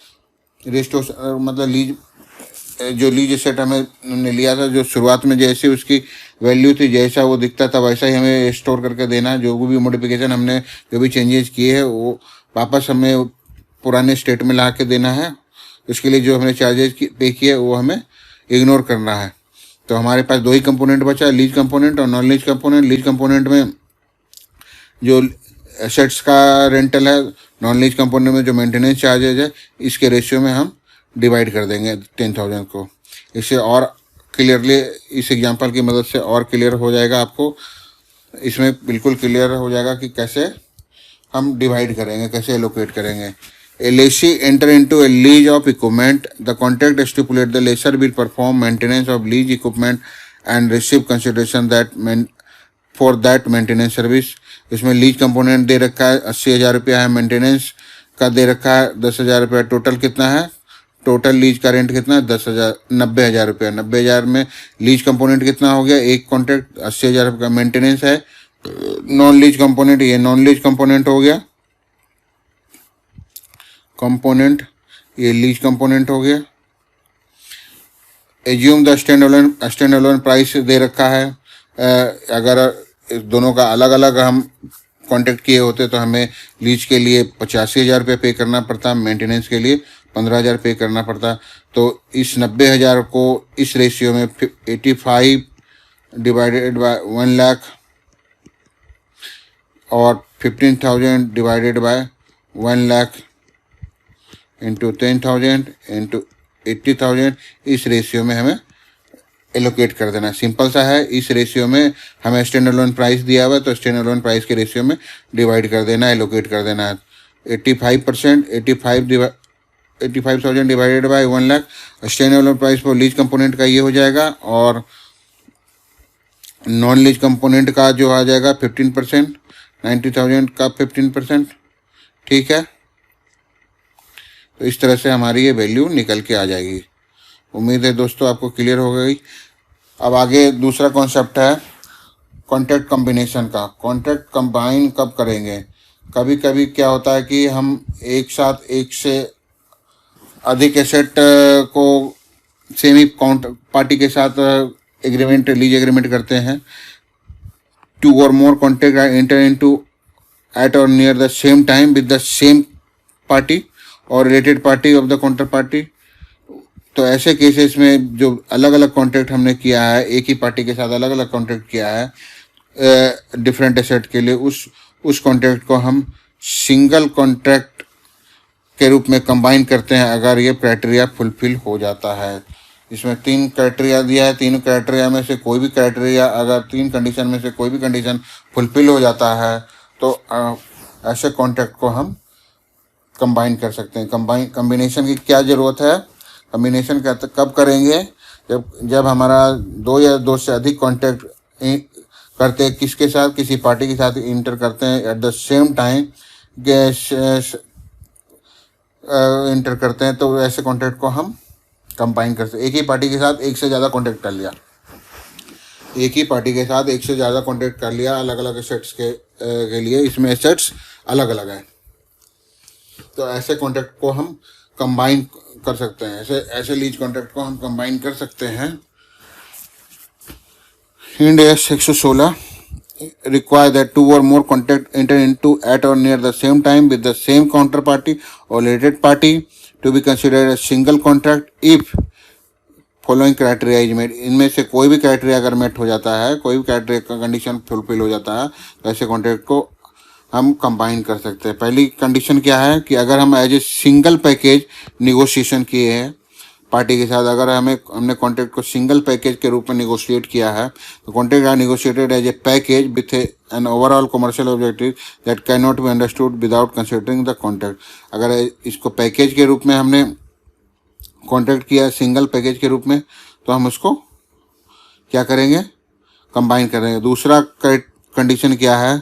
Speaker 1: रिस्टोर मतलब लीज एसेट हमने लिया था, जो शुरुआत में जैसी उसकी वैल्यू थी, जैसा वो दिखता था वैसा ही हमें स्टोर करके देना है। जो भी मॉडिफिकेशन हमने जो भी चेंजेस किए हैं वो वापस हमें पुराने स्टेट में ला के देना है। उसके लिए जो हमने चार्जेस पे किए वो हमें इग्नोर करना है। तो हमारे पास 2 ही कंपोनेंट बचा है, लीज कंपोनेंट और non lease component. Lease component में जो एसेट्स का रेंटल है, नॉन लीज कंपोनेंट में जो मेंटेनेंस चार्जेज है, इसके रेशियो में हम डिवाइड कर देंगे 10,000 को। इससे और क्लियरली, इस एग्जांपल की मदद से और क्लियर हो जाएगा आपको, इसमें बिल्कुल क्लियर हो जाएगा कि कैसे हम डिवाइड करेंगे, कैसे एलोकेट करेंगे। A lessee enter into a lease of equipment. The contract stipulate the lessor will perform maintenance of lease equipment and receive consideration for that maintenance service. इसमें लीज कंपोनेंट दे रखा है 80,000 रुपया है, मेंटेनेंस का दे रखा है 10,000 रुपया। टोटल कितना है, टोटल लीज का रेंट कितना है 90,000 रुपया। 90,000 में लीज कंपोनेंट कितना हो गया, एक कॉन्ट्रैक्ट 80,000 रुपये का। मेंटेनेंस है नॉन लीज कंपोनेंट, ये नॉन लीज कंपोनेंट हो गया कंपोनेंट, ये लीज कंपोनेंट हो गया। Assume the stand alone price दे रखा है। अगर दोनों का अलग अलग हम कॉन्ट्रैक्ट किए होते तो हमें लीज के लिए 85,000 रुपये पे करना पड़ता, मेंटेनेंस के लिए 15,000 पे करना पड़ता। तो इस 90,000 को इस रेशियो में 85 डिवाइडेड बाय 1 लाख और 15,000 divided by 1 lakh into 10,000 into 80,000, इस रेशियो में हमें एलोकेट कर देना। सिंपल सा है। इस रेशियो में हमें स्टैंड अलोन प्राइस दिया हुआ है तो स्टैंड अलोन प्राइस के रेशियो में डिवाइड कर देना, एलोकेट कर देना है। 85% 85,000 divided by 1 lakh. Stand alone price for lease component का ये हो जाएगा, और नॉन लीज कंपोनेंट का जो आ जाएगा 15%, 90,000 का 15%। ठीक है, तो इस तरह से हमारी ये वैल्यू निकल के आ जाएगी। उम्मीद है दोस्तों आपको क्लियर हो गई। अब आगे दूसरा कॉन्सेप्ट है कॉन्ट्रैक्ट कॉम्बिनेशन का। कॉन्ट्रैक्ट कंबाइन कब करेंगे, कभी कभी क्या होता है कि हम एक साथ एक से अधिक एसेट को सेम ही पार्टी के साथ एग्रीमेंट, लीज एग्रीमेंट करते हैं। 2 or more contract are entered into at or near the same time with the same party और related party of the counter party. तो ऐसे केसेस में जो अलग अलग कॉन्ट्रैक्ट हमने किया है, एक ही पार्टी के साथ अलग अलग कॉन्ट्रैक्ट किया है डिफरेंट एसेट के लिए, उस कॉन्ट्रैक्ट को हम सिंगल कॉन्ट्रैक्ट के रूप में कंबाइन करते हैं अगर ये क्राइटेरिया फुलफिल हो जाता है। इसमें 3 क्राइटेरिया दिया है। 3 क्राइटेरिया में से कोई भी क्राइटेरिया, अगर 3 कंडीशन में से कोई भी कंडीशन फुलफिल हो जाता है तो ऐसे कॉन्ट्रैक्ट को हम कंबाइन कर सकते हैं। कंबाइनेशन की क्या ज़रूरत है, कम्बिनेशन कब करेंगे, जब हमारा दो या दो से अधिक कॉन्ट्रैक्ट करते हैं, किसके साथ, किसी पार्टी के साथ इंटर करते हैं at the same time inter करते हैं, तो ऐसे कॉन्ट्रैक्ट को हम कंबाइन कर सकते हैं। एक ही पार्टी के साथ एक से ज़्यादा कॉन्ट्रैक्ट कर लिया, एक ही पार्टी के साथ एक से ज़्यादा कॉन्ट्रैक्ट कर लिया अलग अलग एसेट्स के लिए, इसमें एसेट्स अलग अलग हैं, तो ऐसे कॉन्ट्रैक्ट को हम कंबाइन कर सकते हैं, ऐसे लीज कॉन्ट्रैक्ट को हम कंबाइन कर सकते हैं। Hind S 116 require that two or more contract enter into at or near the same time with the same counterparty or related party to be considered a single contract if following criteria is met। इनमें से कोई भी criteria अगर met हो जाता है, कोई भी क्राइटेरिया का कंडीशन फुलफिल हो जाता है, तो ऐसे कॉन्ट्रैक्ट को हम कंबाइन कर सकते हैं। पहली कंडीशन क्या है कि अगर हम as a single package negotiation किए हैं पार्टी के साथ, अगर हमने कॉन्ट्रैक्ट को सिंगल पैकेज के रूप में निगोशिएट किया है, तो contract are negotiated as a package with an overall commercial objective that can not be understood without considering the contract. अगर इसको पैकेज के रूप में हमने कॉन्ट्रैक्ट किया सिंगल पैकेज के रूप में, तो हम उसको क्या करेंगे, कंबाइन करेंगे। दूसरा कंडीशन क्या है,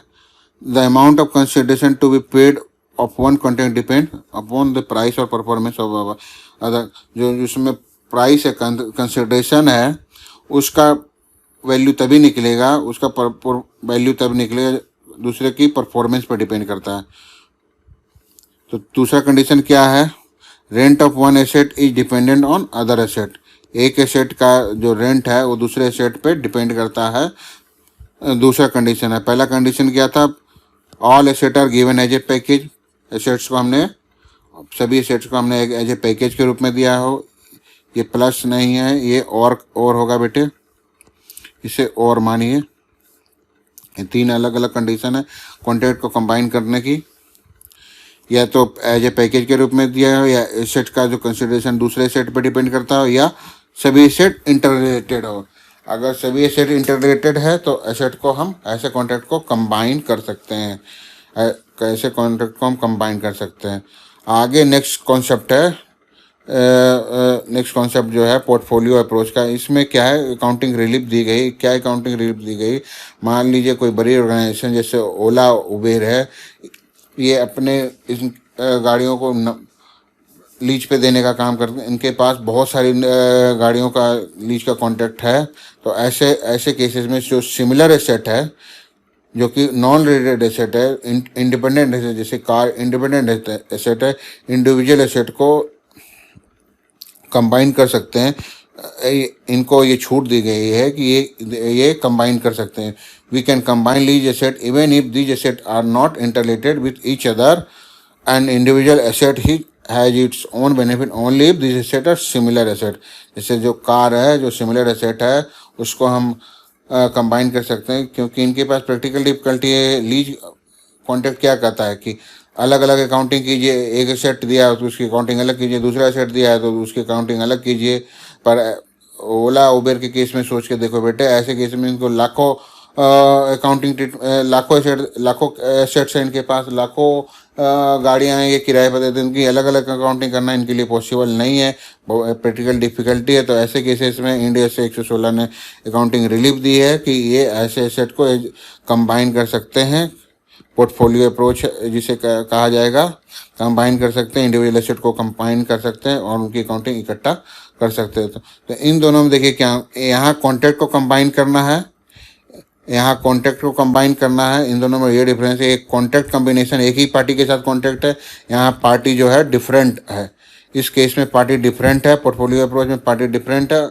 Speaker 1: the amount of consideration to be paid of one contract depend upon the price और परफॉर्मेंस ऑफ अदर। जो जिसमें प्राइस है, कंसिडरेशन है, उसका वैल्यू तभी निकलेगा, उसका वैल्यू तब निकलेगा दूसरे की परफॉर्मेंस पर डिपेंड करता है। तो दूसरा कंडीशन क्या है, rent of one asset is dependent on other asset. एक एसेट का जो रेंट है वो दूसरे एसेट पे डिपेंड करता है। दूसरा कंडीशन है, पहला कंडीशन क्या था, all asset are given as a package. Assets को हमने, सभी एसेट्स को हमने एज ए पैकेज के रूप में दिया हो, ये प्लस नहीं है, ये और होगा बेटे, इसे और मानिए। ये तीन अलग अलग कंडीशन है कॉन्ट्रैक्ट को कंबाइन करने की, या तो एज ए पैकेज के रूप में दिया हो, या एसेट का जो कंसिडरेशन दूसरे एसेट पर डिपेंड करता हो, या सभी एसेट इंटर रिलेटेड हो। अगर सभी एसेट इंटर रिलेटेड है तो एसेट को हम, ऐसे कॉन्ट्रैक्ट को कंबाइन कर सकते हैं, ऐसे कॉन्ट्रैक्ट को हम कंबाइन कर सकते हैं। आगे नेक्स्ट कॉन्सेप्ट है, नेक्स्ट कॉन्सेप्ट जो है पोर्टफोलियो अप्रोच का। इसमें क्या है, अकाउंटिंग रिलीफ दी गई। क्या अकाउंटिंग रिलीफ दी गई, मान लीजिए कोई बड़ी ऑर्गेनाइजेशन जैसे ओला उबेर है, ये अपने इस गाड़ियों को लीज पे देने का काम करते हैं, इनके पास बहुत सारी गाड़ियों का लीज का कॉन्ट्रैक्ट है। तो ऐसे केसेस में जो सिमिलर एसेट है, जो कि नॉन रिलेटेड एसेट है, इंडिपेंडेंट एसेट, जैसे कार इंडिपेंडेंट एसेट है, इंडिविजुअल एसेट को कंबाइन कर सकते हैं। इनको ये छूट दी गई है कि ये कंबाइन कर सकते हैं। We can combine lease asset even if these asset are not interrelated with each other and individual asset ही has its own benefit only if this asset are similar asset. जैसे जो कार है, जो similar asset है, उसको हम combine कर सकते हैं, क्योंकि इनके पास प्रैक्टिकल डिफिकल्टी है। लीज कॉन्ट्रैक्ट क्या कहता है कि अलग अलग अकाउंटिंग कीजिए, एक एसेट दिया है तो उसकी अकाउंटिंग अलग कीजिए, दूसरा एसेट दिया है तो उसकी अकाउंटिंग अलग कीजिए। पर ओला उबेर के केस में सोच के देखो बेटे, ऐसे केस में इनको लाखों लाखों एसेट्स हैं इनके पास, लाखों गाड़ियाँ हैं, ये किराए पर देते हैं, इनकी अलग अलग अकाउंटिंग करना इनके लिए पॉसिबल नहीं है, प्रैक्टिकल डिफिकल्टी है। तो ऐसे केसेस में इंडिया से 116 ने अकाउंटिंग रिलीफ दी है कि ये ऐसे एसेट को कंबाइन कर सकते हैं। पोर्टफोलियो अप्रोच जिसे कहा जाएगा, कंबाइन कर सकते हैं, इंडिविजुअल एसेट को कंबाइन कर सकते हैं और उनकी अकाउंटिंग इकट्ठा कर सकते हैं। तो इन दोनों में देखिए क्या, यहाँ कॉन्ट्रैक्ट को कंबाइन करना है, यहाँ कॉन्ट्रैक्ट को कंबाइन करना है। इन दोनों में ये डिफरेंस है, एक कॉन्ट्रैक्ट कॉम्बिनेशन, एक ही पार्टी के साथ कॉन्ट्रैक्ट है, यहाँ पार्टी जो है डिफरेंट है। इस केस में पार्टी डिफरेंट है, पोर्टफोलियो अप्रोच में पार्टी डिफरेंट है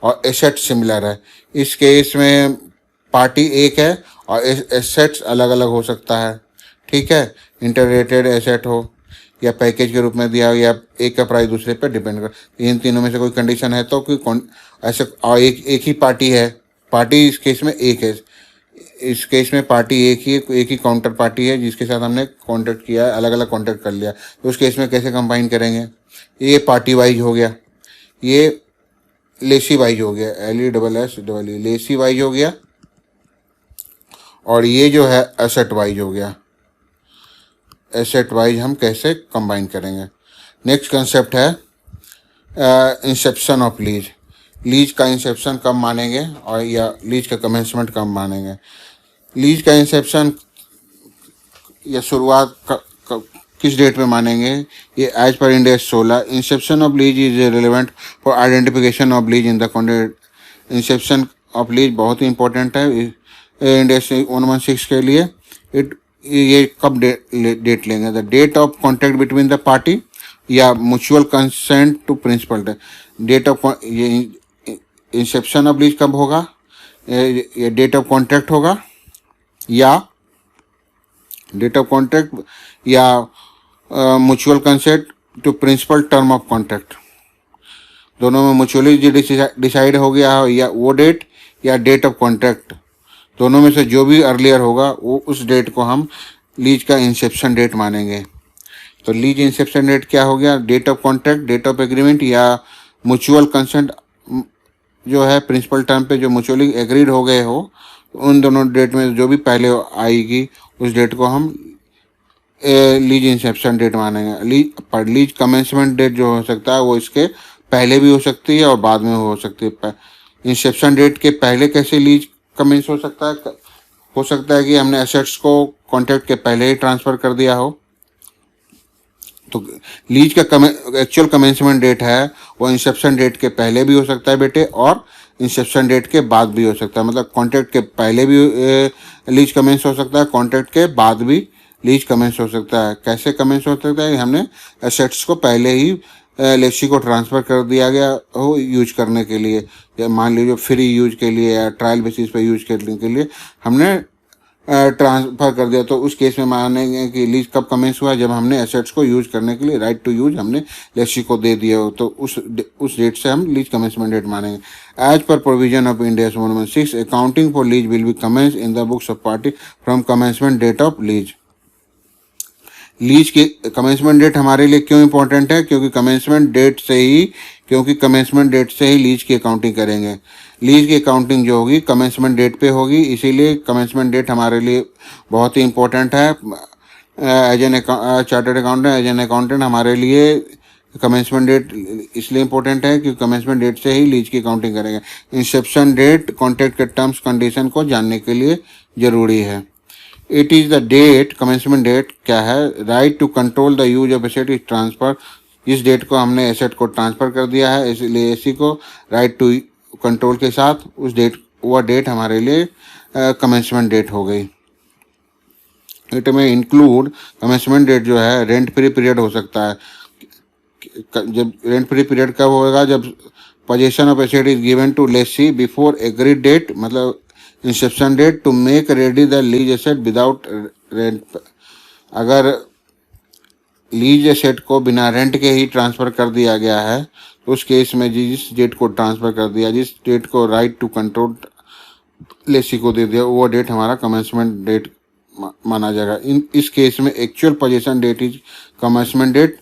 Speaker 1: और एसेट सिमिलर है। इस केस में पार्टी एक है और एसेट्स अलग अलग हो सकता है, ठीक है, इंटररेटेड एसेट हो या पैकेज के रूप में दिया हो या एक का प्राइस दूसरे पर डिपेंड कर। इन तीनों में से कोई कंडीशन है तो कोई ऐसे, और एक ही पार्टी है, पार्टी इस केस में एक है, इस केस में पार्टी एक ही काउंटर पार्टी है जिसके साथ हमने कॉन्ट्रैक्ट किया है, अलग अलग कॉन्ट्रैक्ट कर लिया। तो उस केस में कैसे कंबाइन करेंगे, ये पार्टी वाइज हो गया, ये लेसी वाइज हो गया, LESS लेसी वाइज हो गया, और ये जो है एसेट वाइज हो गया। एसेट वाइज हम कैसे कंबाइन करेंगे। नेक्स्ट कंसेप्ट है इंसेप्शन ऑफ लीज, लीज का इंसेप्शन कब मानेंगे और या लीज का कमेंसमेंट कब मानेंगे। लीज का इंसेप्शन या शुरुआत किस डेट में मानेंगे, ये as per Ind AS 16 inception of lease is relevant for identification of lease in the contract. Inception of lease बहुत ही इंपॉर्टेंट है इंड AS 116 के लिए। ये कब डेट लेंगे, the date of contract between the party या mutual consent to principal. Date of ये इंसेप्शन ऑफ लीज कब होगा, ये डेट ऑफ कॉन्ट्रैक्ट होगा या डेट ऑफ कॉन्ट्रैक्ट या mutual consent to principal term of contract, दोनों में म्यूचुअली डिसाइड हो गया हो या वो डेट या डेट ऑफ कॉन्ट्रैक्ट, दोनों में से जो भी अर्लियर होगा वो उस डेट को हम लीज का इंसेप्शन डेट मानेंगे। तो लीज इंसेप्शन डेट क्या हो गया, date of contract, date of agreement या म्यूचुअल कंसेंट जो है प्रिंसिपल टर्म पे जो म्यूचुअली एग्रीड हो गए हो, उन दोनों डेट में जो भी पहले आएगी उस डेट को हम लीज इंसेप्शन डेट मानेंगे। पर लीज कमेंसमेंट डेट जो हो सकता है वो इसके पहले भी हो सकती है और बाद में हो सकती है। इंसेप्शन डेट के पहले कैसे लीज कमेंस हो सकता है, हो सकता है कि हमने एसेट्स को कॉन्ट्रैक्ट के पहले ही ट्रांसफ़र कर दिया हो, तो लीज का एक्चुअल कमेंसमेंट डेट है वो इंसेप्शन डेट के पहले भी हो सकता है बेटे और इंसेप्शन डेट के बाद भी हो सकता है। मतलब कॉन्ट्रैक्ट के पहले भी लीज कमेंस हो सकता है, कॉन्ट्रैक्ट के बाद भी लीज कमेंस हो सकता है। कैसे कमेंस हो सकता है, हमने एसेट्स को पहले ही लेसी को ट्रांसफ़र कर दिया गया हो यूज करने के लिए, या मान लीजिए फ्री यूज के लिए या ट्रायल बेसिस पर यूज करने के लिए हमने ट्रांसफ़र कर दिया, तो उस केस में मानेंगे कि लीज कब कमेंस हुआ, जब हमने एसेट्स को यूज करने के लिए राइट टू यूज हमने लेसी को दे दिया हो, तो उस डेट से हम लीज कमेंसमेंट डेट मानेंगे। As per provision of Ind AS 116 accounting for lease will be commence in the books of party from commencement date of lease. Lease की कमेंसमेंट डेट हमारे लिए क्यों इंपॉर्टेंट है, क्योंकि कमेंसमेंट डेट से ही lease की अकाउंटिंग करेंगे। लीज की अकाउंटिंग जो होगी कमेंसमेंट डेट पे होगी, इसीलिए कमेंसमेंट डेट हमारे लिए बहुत ही इंपॉर्टेंट है। As an chartered accountant, as an accountant हमारे लिए कमेंसमेंट डेट इसलिए इंपॉर्टेंट है क्योंकि कमेंसमेंट डेट से ही लीज की अकाउंटिंग करेंगे। इंसेप्शन डेट कॉन्ट्रैक्ट के टर्म्स कंडीशन को जानने के लिए ज़रूरी है। It is the date, commencement date क्या है, right to control the use of asset is transfer. इस डेट को हमने एसेट को ट्रांसफ़र कर दिया है, इसलिए इसी को राइट टू कंट्रोल के साथ उस डेट, वह डेट हमारे लिए कमेंसमेंट डेट हो गई। इट में इंक्लूड कमेंसमेंट डेट जो है रेंट फ्री पीरियड हो सकता है। जब रेंट फ्री पीरियड कब होगा, जब position of asset is given to lessee before agreed date, मतलब inception date to make ready the lease asset without rent. अगर लीज एसेट को बिना रेंट के ही ट्रांसफ़र कर दिया गया है तो उस केस में जिस डेट को ट्रांसफ़र कर दिया, जिस डेट को राइट टू कंट्रोल लेसी को दे दिया, वो डेट हमारा कमेंसमेंट डेट माना जाएगा। इस केस में actual position date is commencement date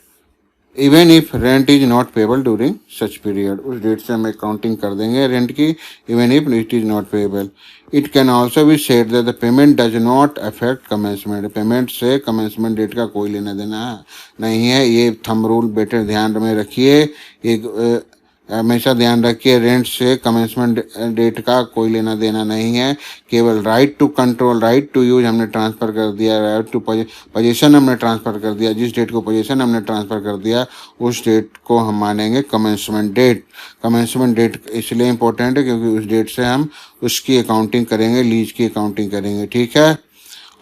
Speaker 1: even if rent is not payable during such period. उस डेट से हम अकाउंटिंग कर देंगे रेंट की, even if it is not payable. It can also be said that the payment does not affect commencement. Payment से commencement date का कोई लेना देना नहीं है। ये थंब रूल बेटर ध्यान में रखिए, एक हमेशा ध्यान रखिए, रेंट से कमेंसमेंट डेट का कोई लेना देना नहीं है। केवल right to control, right to use हमने ट्रांसफ़र कर दिया, राइट टू पोजीशन हमने ट्रांसफ़र कर दिया, जिस डेट को पोजीशन हमने ट्रांसफ़र कर दिया उस डेट को हम मानेंगे कमेंसमेंट डेट। कमेंसमेंट डेट इसलिए इंपॉर्टेंट है क्योंकि उस डेट से हम उसकी अकाउंटिंग करेंगे, लीज की अकाउंटिंग करेंगे। ठीक है,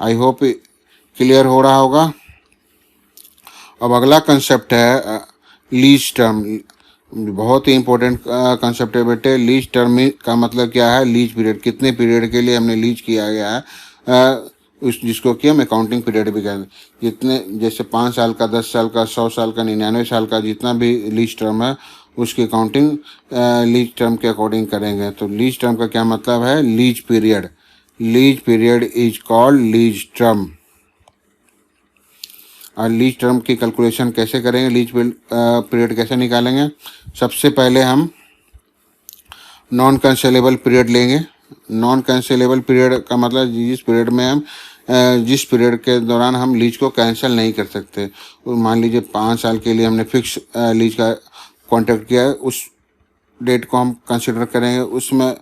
Speaker 1: आई होप क्लियर हो रहा होगा। अब अगला कंसेप्ट है लीज टर्म। बहुत ही इंपॉर्टेंट कंसेप्ट है बेटे। लीज टर्म का मतलब क्या है, लीज पीरियड, कितने पीरियड के लिए हमने लीज किया गया है, उस जिसको कि हम अकाउंटिंग पीरियड भी कहते हैं। जितने, जैसे 5 साल का, 10 साल का, 100 साल का, 99 साल का, जितना भी लीज टर्म है उसकी अकाउंटिंग लीज टर्म के अकॉर्डिंग करेंगे। तो लीज टर्म का क्या मतलब है, lease period. Lease period is called lease term. और लीज टर्म की कैलकुलेशन कैसे करेंगे, लीज पीरियड कैसे निकालेंगे। सबसे पहले हम नॉन कैंसिलेबल पीरियड लेंगे। नॉन कैंसिलेबल पीरियड का मतलब जिस पीरियड में हम जिस पीरियड के दौरान हम लीज को कैंसिल नहीं कर सकते। मान लीजिए 5 साल के लिए हमने फिक्स लीज का कॉन्ट्रैक्ट किया है उस डेट को हम कंसिडर करेंगे। उसमें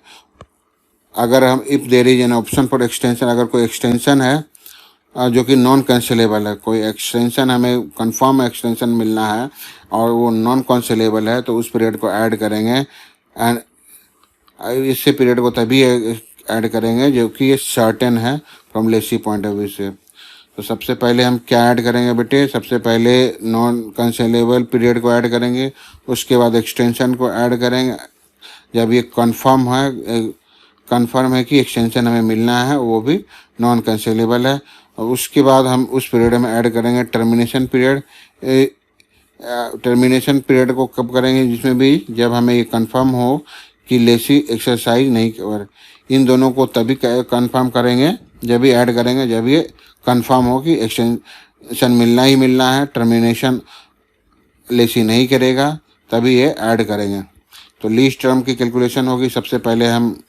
Speaker 1: अगर हम if there is an option for extension, अगर कोई एक्सटेंशन है जो कि नॉन कैंसिलेबल है, कोई एक्सटेंशन हमें कंफर्म एक्सटेंशन मिलना है और वो नॉन कैंसिलेबल है, तो उस पीरियड को ऐड करेंगे। एंड इससे पीरियड को तभी ऐड करेंगे जो कि ये सर्टेन है from lessee point of view से। तो सबसे पहले हम क्या ऐड करेंगे बेटे, सबसे पहले नॉन कैंसिलेबल पीरियड को ऐड करेंगे, उसके बाद एक्सटेंशन को ऐड करेंगे। जब ये कंफर्म है कि एक्सटेंशन हमें मिलना है, वो भी नॉन कैंसिलेबल है, और उसके बाद हम उस पीरियड में ऐड करेंगे टर्मिनेशन पीरियड। टर्मिनेशन पीरियड को कब करेंगे, जिसमें भी जब हमें ये कंफर्म हो कि लेसी एक्सरसाइज नहीं कर। इन दोनों को तभी कंफर्म करेंगे, जब भी ऐड करेंगे जब ये कंफर्म हो कि एक्सटेंशन मिलना ही मिलना है, टर्मिनेशन लेसी नहीं करेगा, तभी ये ऐड करेंगे। तो लीज टर्म की कैलकुलेशन होगी, सबसे पहले हम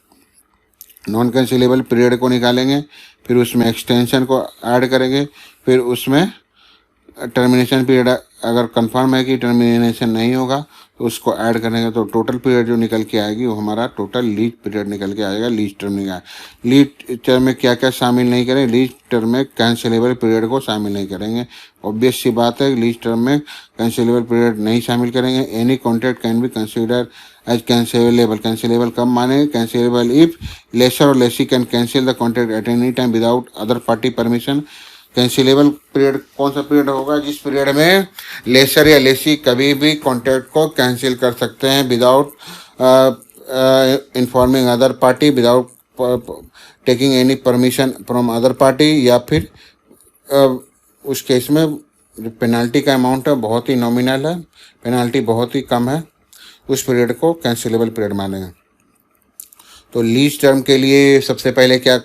Speaker 1: नॉन कैंसिलेबल पीरियड को निकालेंगे, फिर उसमें एक्सटेंशन को ऐड करेंगे, फिर उसमें टर्मिनेशन पीरियड अगर कंफर्म है कि टर्मिनेशन नहीं होगा तो उसको ऐड करेंगे। तो टोटल पीरियड जो निकल के आएगी वो हमारा टोटल लीज पीरियड निकल के आएगा, लीज टर्म निकाल। लीज टर्म में क्या क्या शामिल नहीं करें, लीज टर्म में कैंसिलेबल पीरियड को शामिल नहीं करेंगे। ऑब्वियस सी बात है, लीज टर्म में कैंसिलेबल पीरियड नहीं शामिल करेंगे। Any contract can be consider as cancellable. Cancellable कब माने, कैंसिलेबल इफ लेसर और lessee can cancel the contract at any time without other party permission. Cancellable period कौन सा पीरियड होगा, जिस पीरियड में लेसर या लेसी कभी भी कॉन्ट्रैक्ट को कैंसिल कर सकते हैं without informing other party, without taking any permission from other party, या फिर उस केस में जो पेनल्टी का अमाउंट है बहुत ही नॉमिनल है, पेनल्टी बहुत ही कम है, उस पीरियड को कैंसिलेबल पीरियड मानेंगे। तो लीज टर्म के लिए सबसे पहले क्या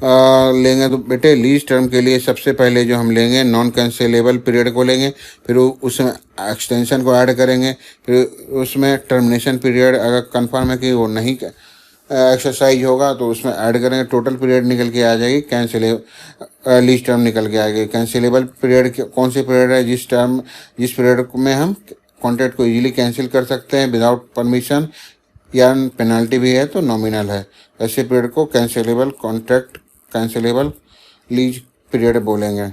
Speaker 1: लेंगे, तो बेटे लीज टर्म के लिए सबसे पहले जो हम लेंगे नॉन कैंसिलेबल पीरियड को लेंगे, फिर उसमें एक्सटेंशन को ऐड करेंगे, फिर उसमें टर्मिनेशन पीरियड अगर कंफर्म है कि वो नहीं एक्सरसाइज होगा तो उसमें ऐड करेंगे। टोटल पीरियड निकल के आ जाएगी, कैंसिलेबल लीज टर्म निकल के आएगी। कैंसिलेबल पीरियड कौन सी पीरियड है, जिस पीरियड में हम कॉन्ट्रैक्ट को इजीली कैंसिल कर सकते हैं विदाउट परमिशन, या पेनल्टी भी है तो नॉमिनल है। ऐसे पीरियड को cancellable contract, cancellable lease period बोलेंगे।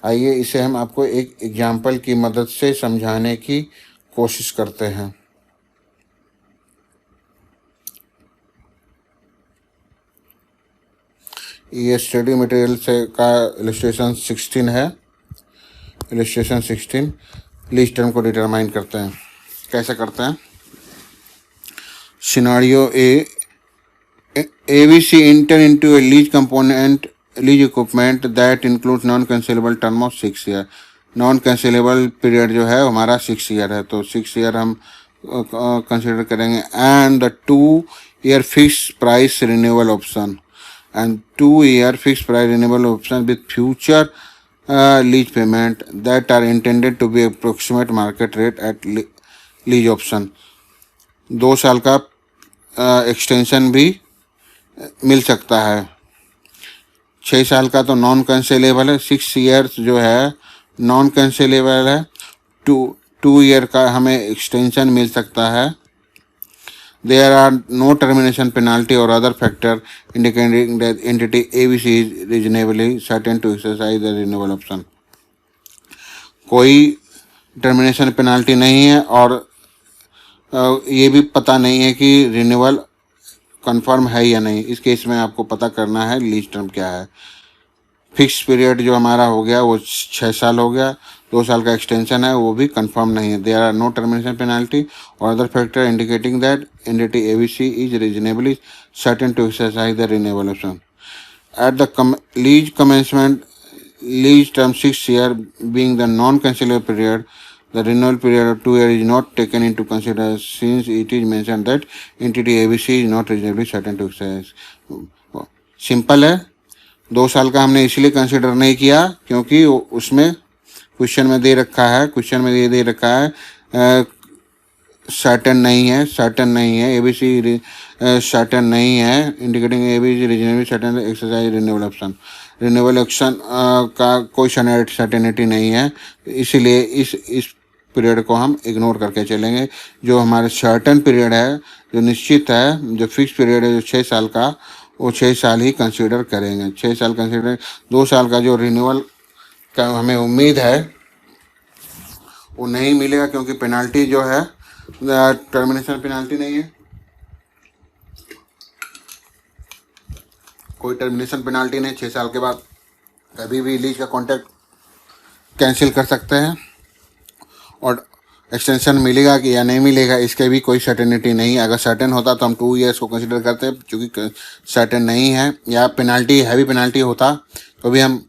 Speaker 1: आइए इसे हम आपको एक एग्जाम्पल की मदद से समझाने की कोशिश करते हैं। ये स्टडी मटेरियल से का इलस्ट्रेशन 16 है। इलस्ट्रेशन 16 लीज टर्म को डिटरमाइन करते हैं। कैसे करते हैं, scenario A, ABC enter into a lease equipment that includes non-cancelable term of 6 year। Non cancellable period जो है हमारा 6 ईयर है, तो 6 ईयर हम कंसिडर करेंगे। And the 2 year fix price renewal option, and 2 year fix price renewal option with future lease payment that are intended to be approximate market rate at lease option. 2 साल का extension भी मिल सकता है। 6 साल का तो नॉन कैंसिलेबल है, 6 years जो है नॉन कैंसिलेबल है। 2 year का हमें एक्सटेंशन मिल सकता है। There are no termination penalty और other factor indicating that entity ABC is reasonably certain to exercise the renewal option. कोई टर्मिनेशन पेनाल्टी नहीं है और ये भी पता नहीं है कि रिन्यूअल कंफर्म है या नहीं। इस केस में आपको पता करना है लीज टर्म क्या है। फिक्स पीरियड जो हमारा हो गया वो 6 साल हो गया, 2 साल का एक्सटेंशन है वो भी कंफर्म नहीं है। There are no termination penalty और other factor indicating that entity ABC is reasonably certain to exercise the renewal option. At the lease commencement lease term 6 year being the non-cancelable period, the renewal period of 2 years is not taken into consideration since it is mentioned that entity ABC is not reasonably certain to exercise। Simple है, 2 साल का हमने इसलिए consider नहीं किया क्योंकि उसमें question में दे रखा है, ये दे रखा है सर्टेन नहीं है ABC सर्टेन नहीं है, indicating ABC reasonably certain exercise renewal option. Renewal option का कोई सर्टेनिटी नहीं है, इसीलिए इस पीरियड को हम इग्नोर करके चलेंगे। जो हमारे सर्टेन पीरियड है, जो निश्चित है, जो फिक्स पीरियड है, जो 6 साल का, वो 6 साल ही कंसीडर करेंगे। 6 साल कंसीडर, 2 साल का जो रिन्यूअल का हमें उम्मीद है वो नहीं मिलेगा, क्योंकि पेनाल्टी जो है, टर्मिनेशन पेनाल्टी नहीं है, कोई टर्मिनेशन पेनाल्टी नहीं। 6 साल के बाद कभी भी लीज का कॉन्ट्रैक्ट कैंसिल कर सकते हैं, और एक्सटेंशन मिलेगा कि या नहीं मिलेगा इसके भी कोई सर्टेनिटी नहीं है। अगर सर्टेन होता तो हम 2 ईयर्स को कंसिडर करते हैं, क्योंकि सर्टेन नहीं है, या पेनाल्टी हैवी पेनाल्टी होता तो भी हम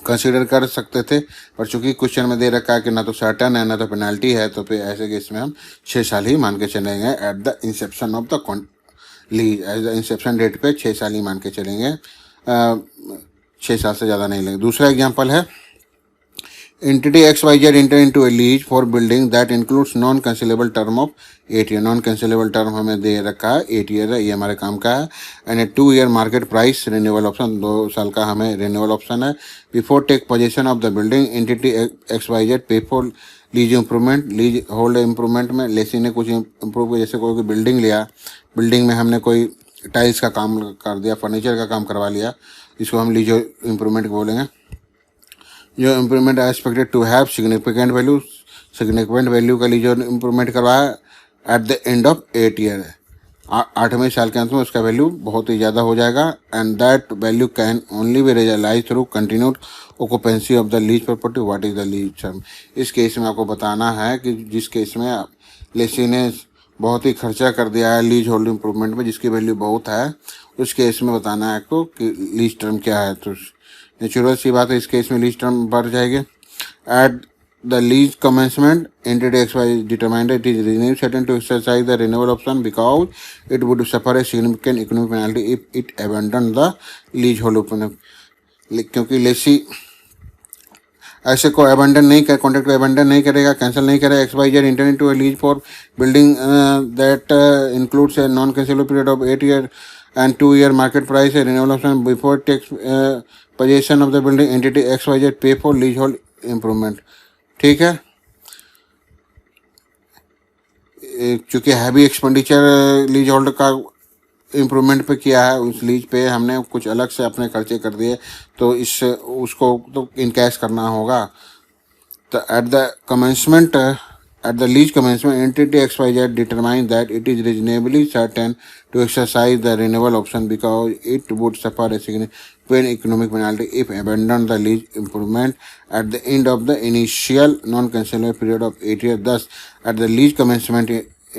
Speaker 1: कंसिडर कर सकते थे, पर चूंकि क्वेश्चन में दे रखा है कि ना तो सर्टेन है ना तो पेनाल्टी है, तो फिर ऐसे केस में हम 6 साल ही मान के चलेंगे at the inception of the lease. At the inception date पे 6 साल ही मान के चलेंगे, 6 साल से ज़्यादा नहीं लेंगे। दूसरा एग्जाम्पल है, entity XYZ enter into a lease for building that includes non-cancellable term of 8 year। non-cancellable term हमें दे रखा है 8 ईयर है, ये हमारे काम का है। And a 2 year market price renewal option, 2 साल का हमें रिन्यूअल ऑप्शन है। Before take position of the building, entity XYZ pay for lease improvement. Leasehold improvement में लेसी ने कुछ इम्प्रूव किया, जैसे कोई बिल्डिंग लिया, बिल्डिंग में हमने कोई टाइल्स का काम कर दिया, फर्नीचर का काम करवा लिया, इसको हम लीज इम्प्रूवमेंट बोलेंगे। जो इम्प्रूवमेंट है expected to have significant value, significant value का लिए जो इम्प्रूवमेंट करवाया at the end of 8 year, 8वें साल के अंत में उसका वैल्यू बहुत ही ज़्यादा हो जाएगा। And that value can only be realise through continued occupancy of the lease property. What is the lease term? इस केस में आपको बताना है कि जिस केस में लेसी ने बहुत ही खर्चा कर दिया है लीज होल्ड इम्प्रूवमेंट में, जिसकी वैल्यू बहुत है, उस केस में बताना है आपको कि लीज टर्म क्या है। तो नेचुरल सी बात है, इस केस में लीज टर्म बढ़ जाएगी। At the lease commencement, entity XY determined it is renew certain to exercise the renewal option because it would suffer a significant economic penalty if it abandon the lease hold open. क्योंकि lessee ऐसे को abandon नहीं कर, contract को abandon नहीं करेगा, cancel नहीं करेगा। XYZ enter into a lease for building that includes a non cancellable period of 8 year and 2 year market price, a renewal option before takes possession of the building, entity XYZ pay for leasehold improvement। ठीक है, चूँकि heavy expenditure lease hold का improvement पे किया है, उस lease पे हमने कुछ अलग से अपने खर्चे कर दिए, तो इस उसको तो इनकैश करना होगा। तो at the commencement, at the lease commencement, entity XYZ determined that it is reasonably certain to exercise the renewal option because it would suffer a significant economic penalty if abandoned the lease improvement at the end of the initial non-cancelable period of 8 years. Thus, at the lease commencement,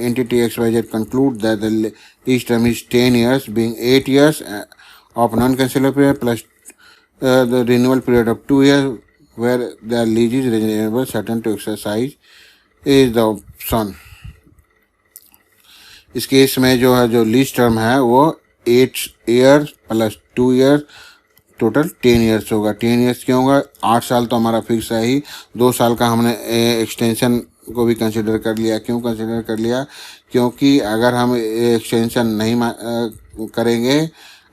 Speaker 1: entity XYZ conclude that the lease term is 10 years, being 8 years of non-cancelable period plus the renewal period of 2 years, where the lease is reasonably certain to exercise is the option. इस case में जो है, जो lease term है वो 8 year plus 2 year, total 10 years होगा। 10 years क्यों होगा? 8 साल तो हमारा फिक्स है ही, 2 साल का हमने एक्सटेंशन को भी कंसिडर कर लिया। क्यों कंसिडर कर लिया? क्योंकि अगर हम एक्सटेंशन नहीं करेंगे,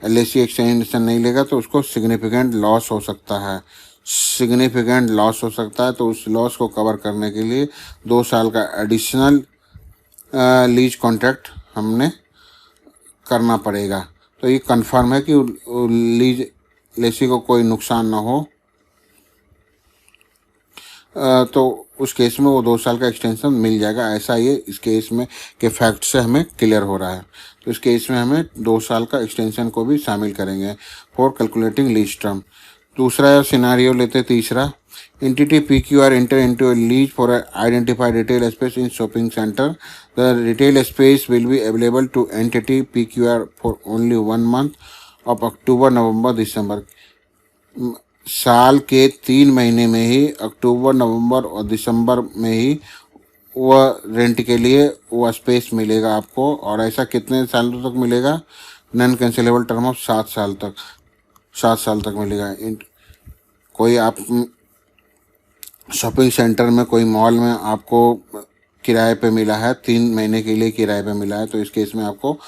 Speaker 1: एलआईसी एक्सटेंशन नहीं लेगा, तो उसको सिग्निफिकेंट लॉस हो सकता है, सिग्निफिकेंट लॉस हो सकता है। तो उस लॉस को कवर करने के लिए 2 साल का एडिशनल लीज कॉन्ट्रैक्ट हमने करना पड़ेगा। तो ये कंफर्म है कि लीज लेसी को कोई नुकसान ना हो, तो उस केस में वो 2 साल का एक्सटेंशन मिल जाएगा। ऐसा ये इस केस में के फैक्ट से हमें क्लियर हो रहा है। तो इस केस में हमें 2 साल का एक्सटेंशन को भी शामिल करेंगे फॉर कैलकुलेटिंग लीज टर्म। दूसरा सिनारियो लेते, तीसरा, entity PQR enter into a lease for identified retail space in shopping centre. The retail space will be available to entity PQR for only 1 month of October, November, December. साल के 3 महीने में ही, अक्टूबर, नवंबर और दिसंबर में ही वह रेंट के लिए वह स्पेस मिलेगा आपको। और ऐसा कितने सालों तक मिलेगा? नॉन कैंसिलेबल टर्म ऑफ 7 साल तक, 7 साल तक मिलेगा। कोई आप शॉपिंग सेंटर में, कोई मॉल में आपको किराए पे मिला है, 3 महीने के लिए किराए पे मिला है, तो इस केस में आपको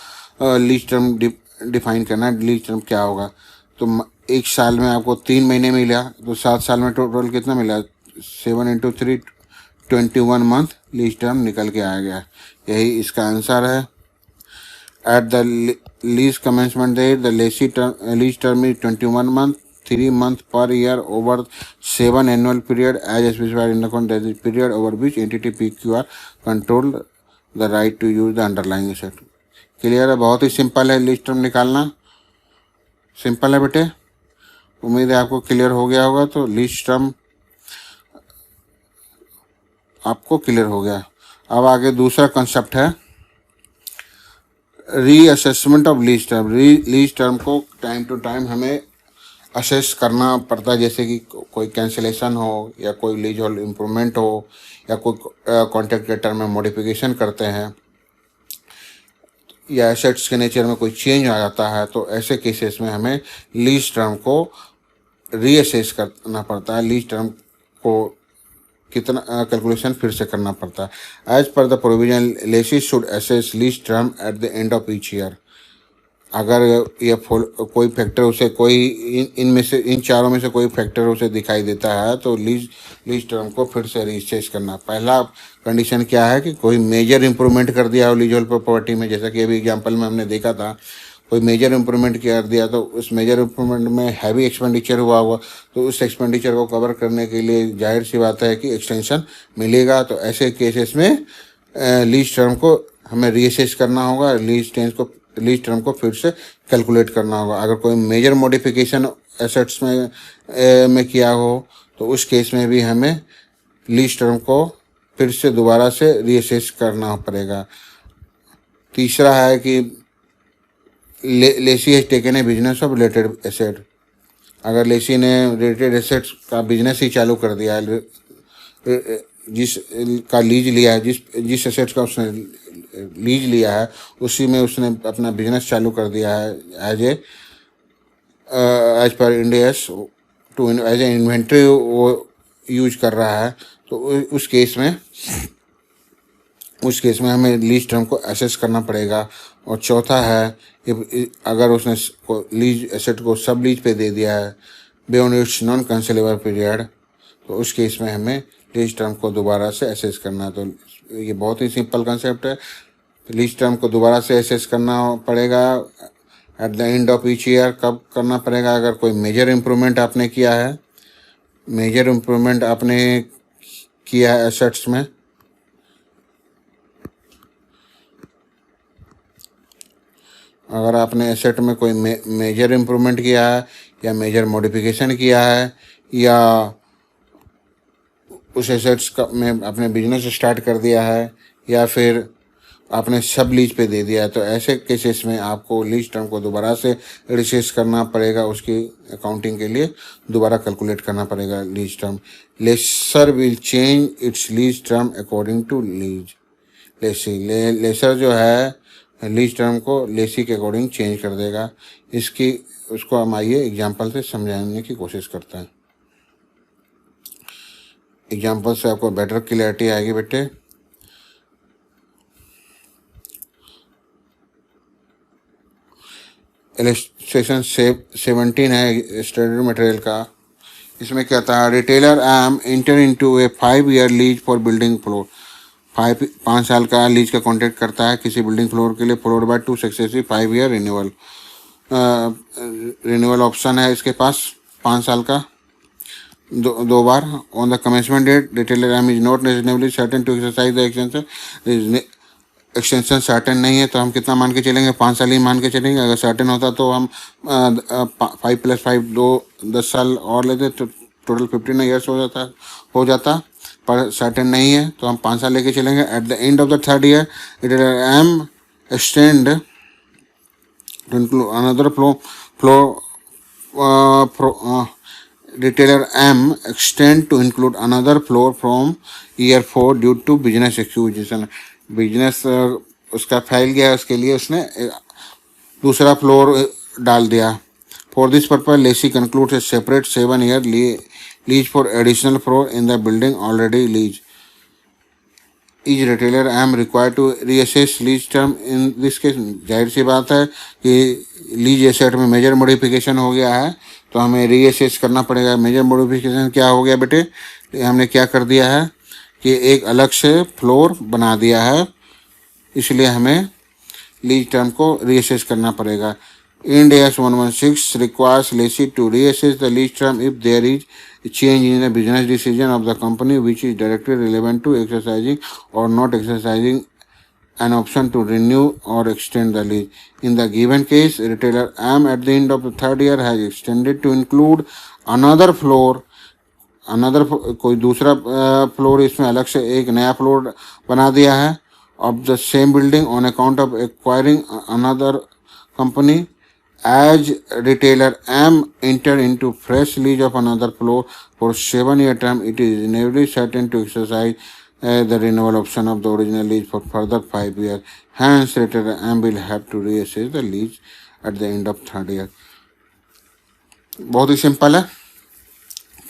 Speaker 1: लीज टर्म डिफाइन करना है। लीज टर्म क्या होगा? तो 1 साल में आपको 3 महीने मिला, तो 7 साल में टोटल कितना मिला? 7 × 3 21 मंथ लीज टर्म निकल के आ गया। यही इसका आंसर है। At the lease commencement date the lease term is 21 month 3 months per year over 7 annual period as specified in the contract. That is period over which entity PQR controlled the right to use the underlying asset. Clear है? बहुत ही simple है lease term निकालना, simple है बेटे। उम्मीद है आपको clear हो गया होगा। तो लीज टर्म आपको क्लियर हो गया। अब आगे दूसरा कंसेप्ट है reassessment of lease term. Lease term को टाइम टू टाइम हमें असेस करना पड़ता है, जैसे कि कोई कैंसिलेशन हो या कोई लीज होल्ड इम्प्रूवमेंट हो या कोई कॉन्ट्रैक्ट के टर्म में मॉडिफिकेशन करते हैं या एसेट्स के नेचर में कोई चेंज आ जाता है, तो ऐसे केसेस में हमें लीज टर्म को रीअसेस करना पड़ता है। लीज टर्म को कितना कैलकुलेशन फिर से करना पड़ता है। As per the provision lessee should assess lease term at the end of each year. अगर ये कोई फैक्टर उसे कोई इनमें से इन चारों में से कोई फैक्टर उसे दिखाई देता है तो लीज टर्म को फिर से रीअसेस करना। पहला कंडीशन क्या है कि कोई मेजर इंप्रूवमेंट कर दिया हो लीज होल्ड प्रॉपर्टी में, जैसा कि अभी एग्जांपल में हमने देखा था, कोई मेजर इंप्रूवमेंट कर दिया तो उस मेजर इंप्रूवमेंट में हैवी एक्सपेंडिचर हुआ तो उस एक्सपेंडिचर को कवर करने के लिए जाहिर सी बात है कि एक्सटेंशन मिलेगा। तो ऐसे केसेस में लीज टर्म को हमें रीअसेस करना होगा, लीज टर्म को फिर से कैलकुलेट करना होगा। अगर कोई मेजर मॉडिफिकेशन एसेट्स में किया हो तो उस केस में भी हमें लीज टर्म को फिर से दोबारा से रीअसेस करना पड़ेगा। तीसरा है कि lessee has taken a business of related asset. अगर लेसी ने रिलेटेड एसेट्स का बिजनेस ही चालू कर दिया है, जिस का लीज लिया है, जिस एसेट्स का उसने लीज लिया है उसी में उसने अपना बिजनेस चालू कर दिया है as per Ind AS to as a inventory वो यूज कर रहा है, तो उस केस में हमें लीज टर्म को एसेस करना पड़ेगा। और चौथा है अगर उसने लीज एसेट को सब लीज पे दे दिया है beyond it's non cancellable period, तो उस केस में हमें लीज टर्म को दोबारा से एसेस करना। तो ये बहुत ही सिंपल कंसेप्ट है। लीज टर्म को दोबारा से एसेस करना पड़ेगा eight the end of each year. कब करना पड़ेगा? अगर कोई मेजर इम्प्रूवमेंट आपने किया है, एसेट्स में, अगर आपने एसेट में कोई मेजर इम्प्रूवमेंट किया है या मेजर मॉडिफिकेशन किया है या उस एसेट्स का में अपने बिजनेस स्टार्ट कर दिया है या फिर आपने सब लीज पे दे दिया है, तो ऐसे केसेस में आपको लीज टर्म को दोबारा से रिसेस करना पड़ेगा। उसकी अकाउंटिंग के लिए दोबारा कैलकुलेट करना पड़ेगा lease term. Lessor will change its lease term according to lease lessee. Lessor जो है लीज टर्म को लेसी के अकॉर्डिंग चेंज कर देगा। उसको हम आइए एग्जाम्पल से समझाने की कोशिश करते हैं। एग्जाम्पल से आपको बेटर क्लियरिटी आएगी बेटे। इलस्ट्रेशन 17 है स्टैंडर्ड मटेरियल का। इसमें क्या था? Retailer M enter into a 5-year lease for building floor. 5 साल का लीज का कॉन्ट्रैक्ट करता है किसी बिल्डिंग फ्लोर के लिए, followed by 2 successive 5-year renewal option है इसके पास 5 साल का दो बार। On the commencement date retailer M is not reasonably certain to exercise the extension. Extension certain नहीं है तो हम कितना मान के चलेंगे? 5 साल ही मान के चलेंगे। अगर सर्टेन होता तो हम 5 + 5 10 साल और लेते तो टोटल 15 ईयर्स हो जाता, पर सर्टेन नहीं है तो हम 5 साल लेके चलेंगे। At the end of the 3rd year retailer M extend to include another retailer M extend to include another floor from year 4 due to business acquisition। Business उसका फैल गया, उसके लिए उसने दूसरा फ्लोर डाल दिया। For this purpose lessee concludes a separate 7-year lease for additional floor in the building already lease. Is retailer M require to reassess lease term in this case. जाहिर सी बात है कि लीज एसेट में major modification हो गया है तो हमें रीअसेस करना पड़ेगा। मेजर मॉडिफिकेशन क्या हो गया बेटे? हमने क्या कर दिया है कि एक अलग से फ्लोर बना दिया है, इसलिए हमें लीज टर्म को रीअसेस करना पड़ेगा। Ind AS 116 requires lessee to reassess the lease term if there is a change in the business decision of the company which is directly relevant to exercising or not exercising an option to renew or extend the lease. In the given case, retailer M at the end of the third year has extended to include another floor, कोई दूसरा floor, इसमें अलग से एक नया floor बना दिया है of the same building on account of acquiring another company. As retailer M enter into fresh lease of another floor for 7-year term, it is reasonably certain to exercise the renewal option of the original lease for further 5 years. Hence, retailer M will have to reassess the lease at the end of third year. बहुत ही simple है।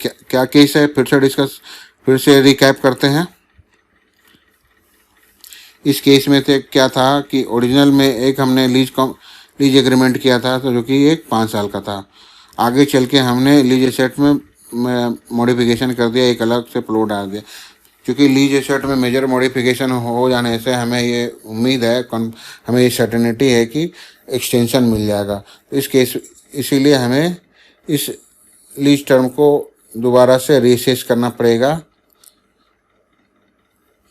Speaker 1: क्या case है, फिर से recap करते हैं। इस case में से क्या था कि ओरिजिनल में एक हमने लीज एग्रीमेंट किया था, तो जो कि एक 5 साल का था। आगे चल के हमने लीज एसेट में मॉडिफिकेशन कर दिया, एक अलग से प्लॉट डाल दिया। क्योंकि लीज एसेट में मेजर मॉडिफिकेशन हो जाने से हमें ये उम्मीद है, हमें ये सर्टेनिटी है कि एक्सटेंशन मिल जाएगा। तो इस केस इसीलिए हमें इस लीज टर्म को दोबारा से रीअसेस करना पड़ेगा,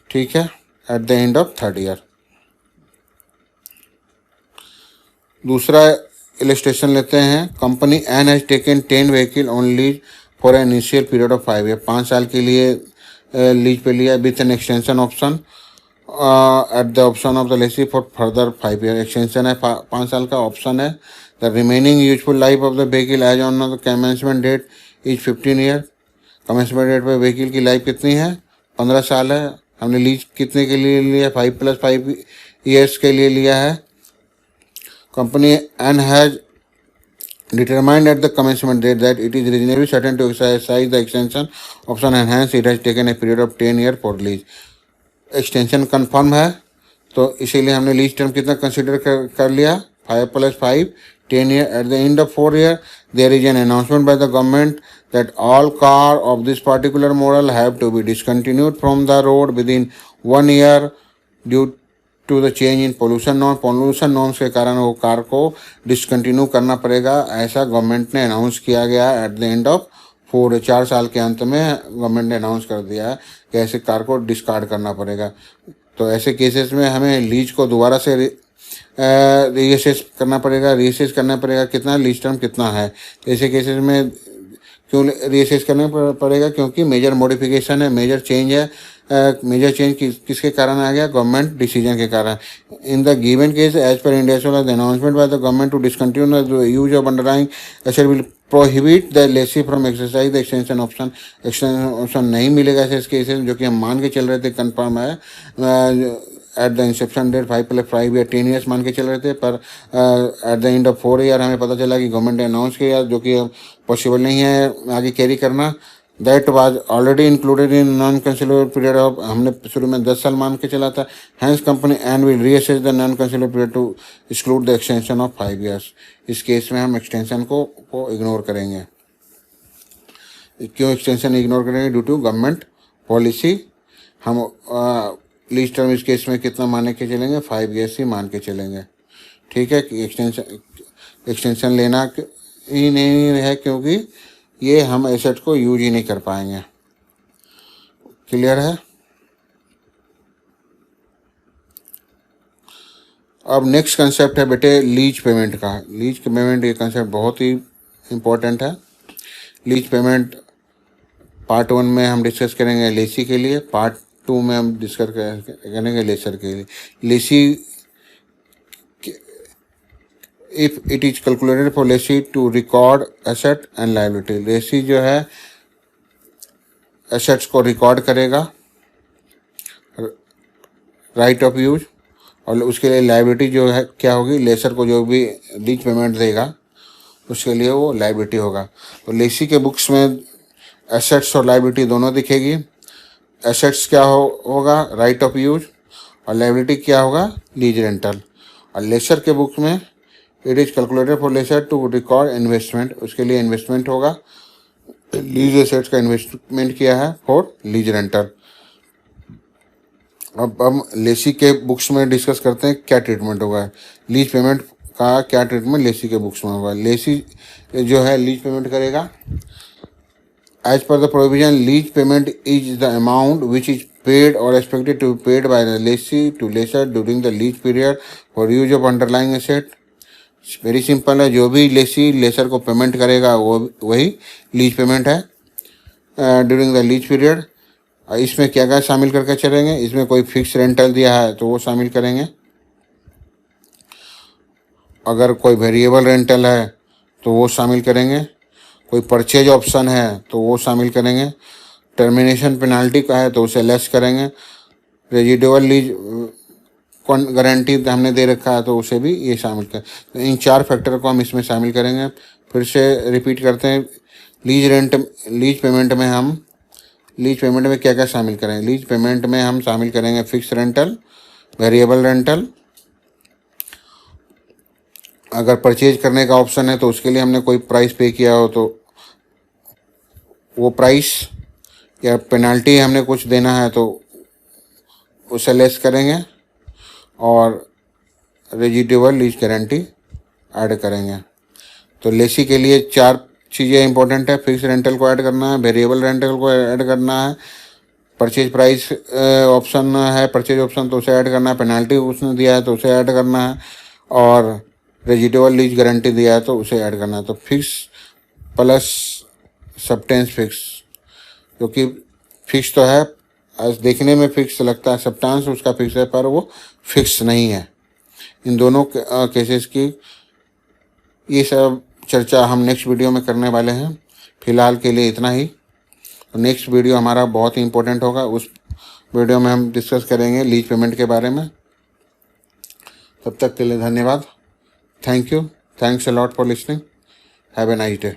Speaker 1: ठीक है, at the end of third year. दूसरा इलस्ट्रेशन लेते हैं। Company N has taken 10 vehicle on lease for an initial period of 5 year. 5 साल के लिए लीज पे लिया with an extension option at the option of the lessee for further 5 year. Extension है, 5 साल का ऑप्शन है। The remaining useful life of the vehicle as on the commencement date is 15 year. Commencement date पे vehicle की life कितनी है? 15 साल है। हमने लीज कितने के लिए लिया? 5 + 5 ईयर्स के लिए लिया है। Company N has determined at the commencement date that it is reasonably certain to exercise the extension option and hence it has taken a period of 10 years for lease. Extension confirm है, तो इसीलिए हमने lease term कितना consider कर लिया? 5 + 5 10 year. At the end of 4 year there is an announcement by the government that all car of this particular model have to be discontinued from the road within 1 year due to the change in pollution norms के कारण वो car को discontinue करना पड़ेगा, ऐसा government ने announce किया गया एट द एंड ऑफ 4 साल के अंत में गवर्नमेंट ने अनाउंस कर दिया है कि ऐसे कार को डिस्कार्ड करना पड़ेगा। तो ऐसे केसेस में हमें लीज को दोबारा से रीअसेस करना पड़ेगा। कितना लीज टर्म कितना है। ऐसे केसेस में क्यों रीअसेस करना पड़ेगा? क्योंकि मेजर मॉडिफिकेशन है, मेजर चेंज है। मेजर चेंज किसके कारण आ गया? गवर्नमेंट डिसीजन के कारण। In the given case as per India the announcement by the government to discontinue the use of underlying asset will prohibit the lessee from exercise the extension option. Extension option नहीं मिलेगा ऐसे cases, जो कि हम मान के चल रहे थे कंफर्म है एट द इंसेप्शन डेट 5 + 5 या 10 ईयर्स मान के चल रहे थे, पर eight the end of 4 year हमें पता चला कि गवर्नमेंट ने अनाउंस किया, जो कि पॉसिबल नहीं है आगे कैरी करना। That was already included in non considerable period of, हमने शुरू में 10 साल मान के चला था। Hence company and will reassess the non considerable period to exclude the extension of 5 years. इस केस में हम एक्सटेंशन को इग्नोर करेंगे। क्यों एक्सटेंशन इग्नोर करेंगे? Due to government policy. हम लीज टर्म इस केस में कितना मान के चलेंगे? 5 ईयर्स ही मान के चलेंगे, ठीक है। कि एक्सटेंशन लेना ही नहीं है, क्योंकि ये हम एसेट को यूज ही नहीं कर पाएंगे। क्लियर है? अब नेक्स्ट कंसेप्ट है बेटे लीज पेमेंट का। लीज पेमेंट ये कंसेप्ट बहुत ही इम्पोर्टेंट है। लीज पेमेंट पार्ट 1 में हम डिस्कस करेंगे लेसी के लिए, पार्ट 2 में हम डिस्कस करेंगे लेसर के लिए। Lessee if it is calculated for lessee to record asset and liability. Lessee जो है एसेट्स को रिकॉर्ड करेगा, राइट ऑफ यूज, और उसके लिए लायबिलिटी जो है क्या होगी? लेसर को जो भी लीज पेमेंट देगा उसके लिए वो लायबिलिटी होगा। तो लेसी के बुक्स में एसेट्स और लायबिलिटी दोनों दिखेगी। एसेट्स क्या होगा? राइट ऑफ यूज, और लायबिलिटी क्या होगा? Lease rental. और लेसर के बुक में it is calculated for lessor to record investment, उसके लिए इन्वेस्टमेंट होगा। लीज एसेट्स का इन्वेस्टमेंट किया है फॉर लीज रेंटल। अब हम लेसी के बुक्स में डिस्कस करते हैं क्या ट्रीटमेंट होगा, लीज पेमेंट का क्या ट्रीटमेंट लेसी के बुक्स में होगा। लेसी जो है लीज पेमेंट करेगा। As per the provision, lease payment is the amount which is paid और expected to be paid by the lessee to lessor during the lease period for use of underlying asset. Very simple है, जो भी Lesi laser को payment करेगा वो वही lease payment है during the lease period. इसमें क्या क्या शामिल करके चलेंगे, इसमें कोई फिक्स रेंटल दिया है तो वो शामिल करेंगे, अगर कोई वेरिएबल रेंटल है तो वो शामिल करेंगे, कोई परचेज ऑप्शन है तो वो शामिल करेंगे, टर्मिनेशन पेनाल्टी का है तो उसे लेस करेंगे, रेजिडुअल लीज गारंटी हमने दे रखा है तो उसे भी ये शामिल करें। तो इन 4 फैक्टर को हम इसमें शामिल करेंगे। फिर से रिपीट करते हैं, लीज पेमेंट में क्या क्या शामिल करें। लीज पेमेंट में हम शामिल करेंगे फिक्स रेंटल, वेरिएबल रेंटल, अगर परचेज करने का ऑप्शन है तो उसके लिए हमने कोई प्राइस पे किया हो तो वो प्राइस, या पेनाल्टी हमने कुछ देना है तो उसे लेस करेंगे, और रेजिडुअल लीज गारंटी ऐड करेंगे। तो लेसी के लिए 4 चीज़ें इंपॉर्टेंट है, फिक्स रेंटल को ऐड करना है, वेरिएबल रेंटल को ऐड करना है, परचेज प्राइस ऑप्शन है, परचेज ऑप्शन तो उसे ऐड करना है, पेनाल्टी उसने दिया है तो उसे ऐड करना है, और रेजिडुअल लीज गारंटी दिया है तो उसे ऐड करना है। तो फिक्स प्लस सबटेंस फिक्स, क्योंकि फिक्स तो है, आज देखने में फिक्स लगता है, सब्सटेंस उसका फिक्स है पर वो फिक्स नहीं है। इन दोनों केसेस की ये सब चर्चा हम नेक्स्ट वीडियो में करने वाले हैं। फ़िलहाल के लिए इतना ही। तो नेक्स्ट वीडियो हमारा बहुत ही इंपॉर्टेंट होगा, उस वीडियो में हम डिस्कस करेंगे लीज पेमेंट के बारे में। तब तक के लिए धन्यवाद। Thank you, thanks a lot for listening. Have a nice day.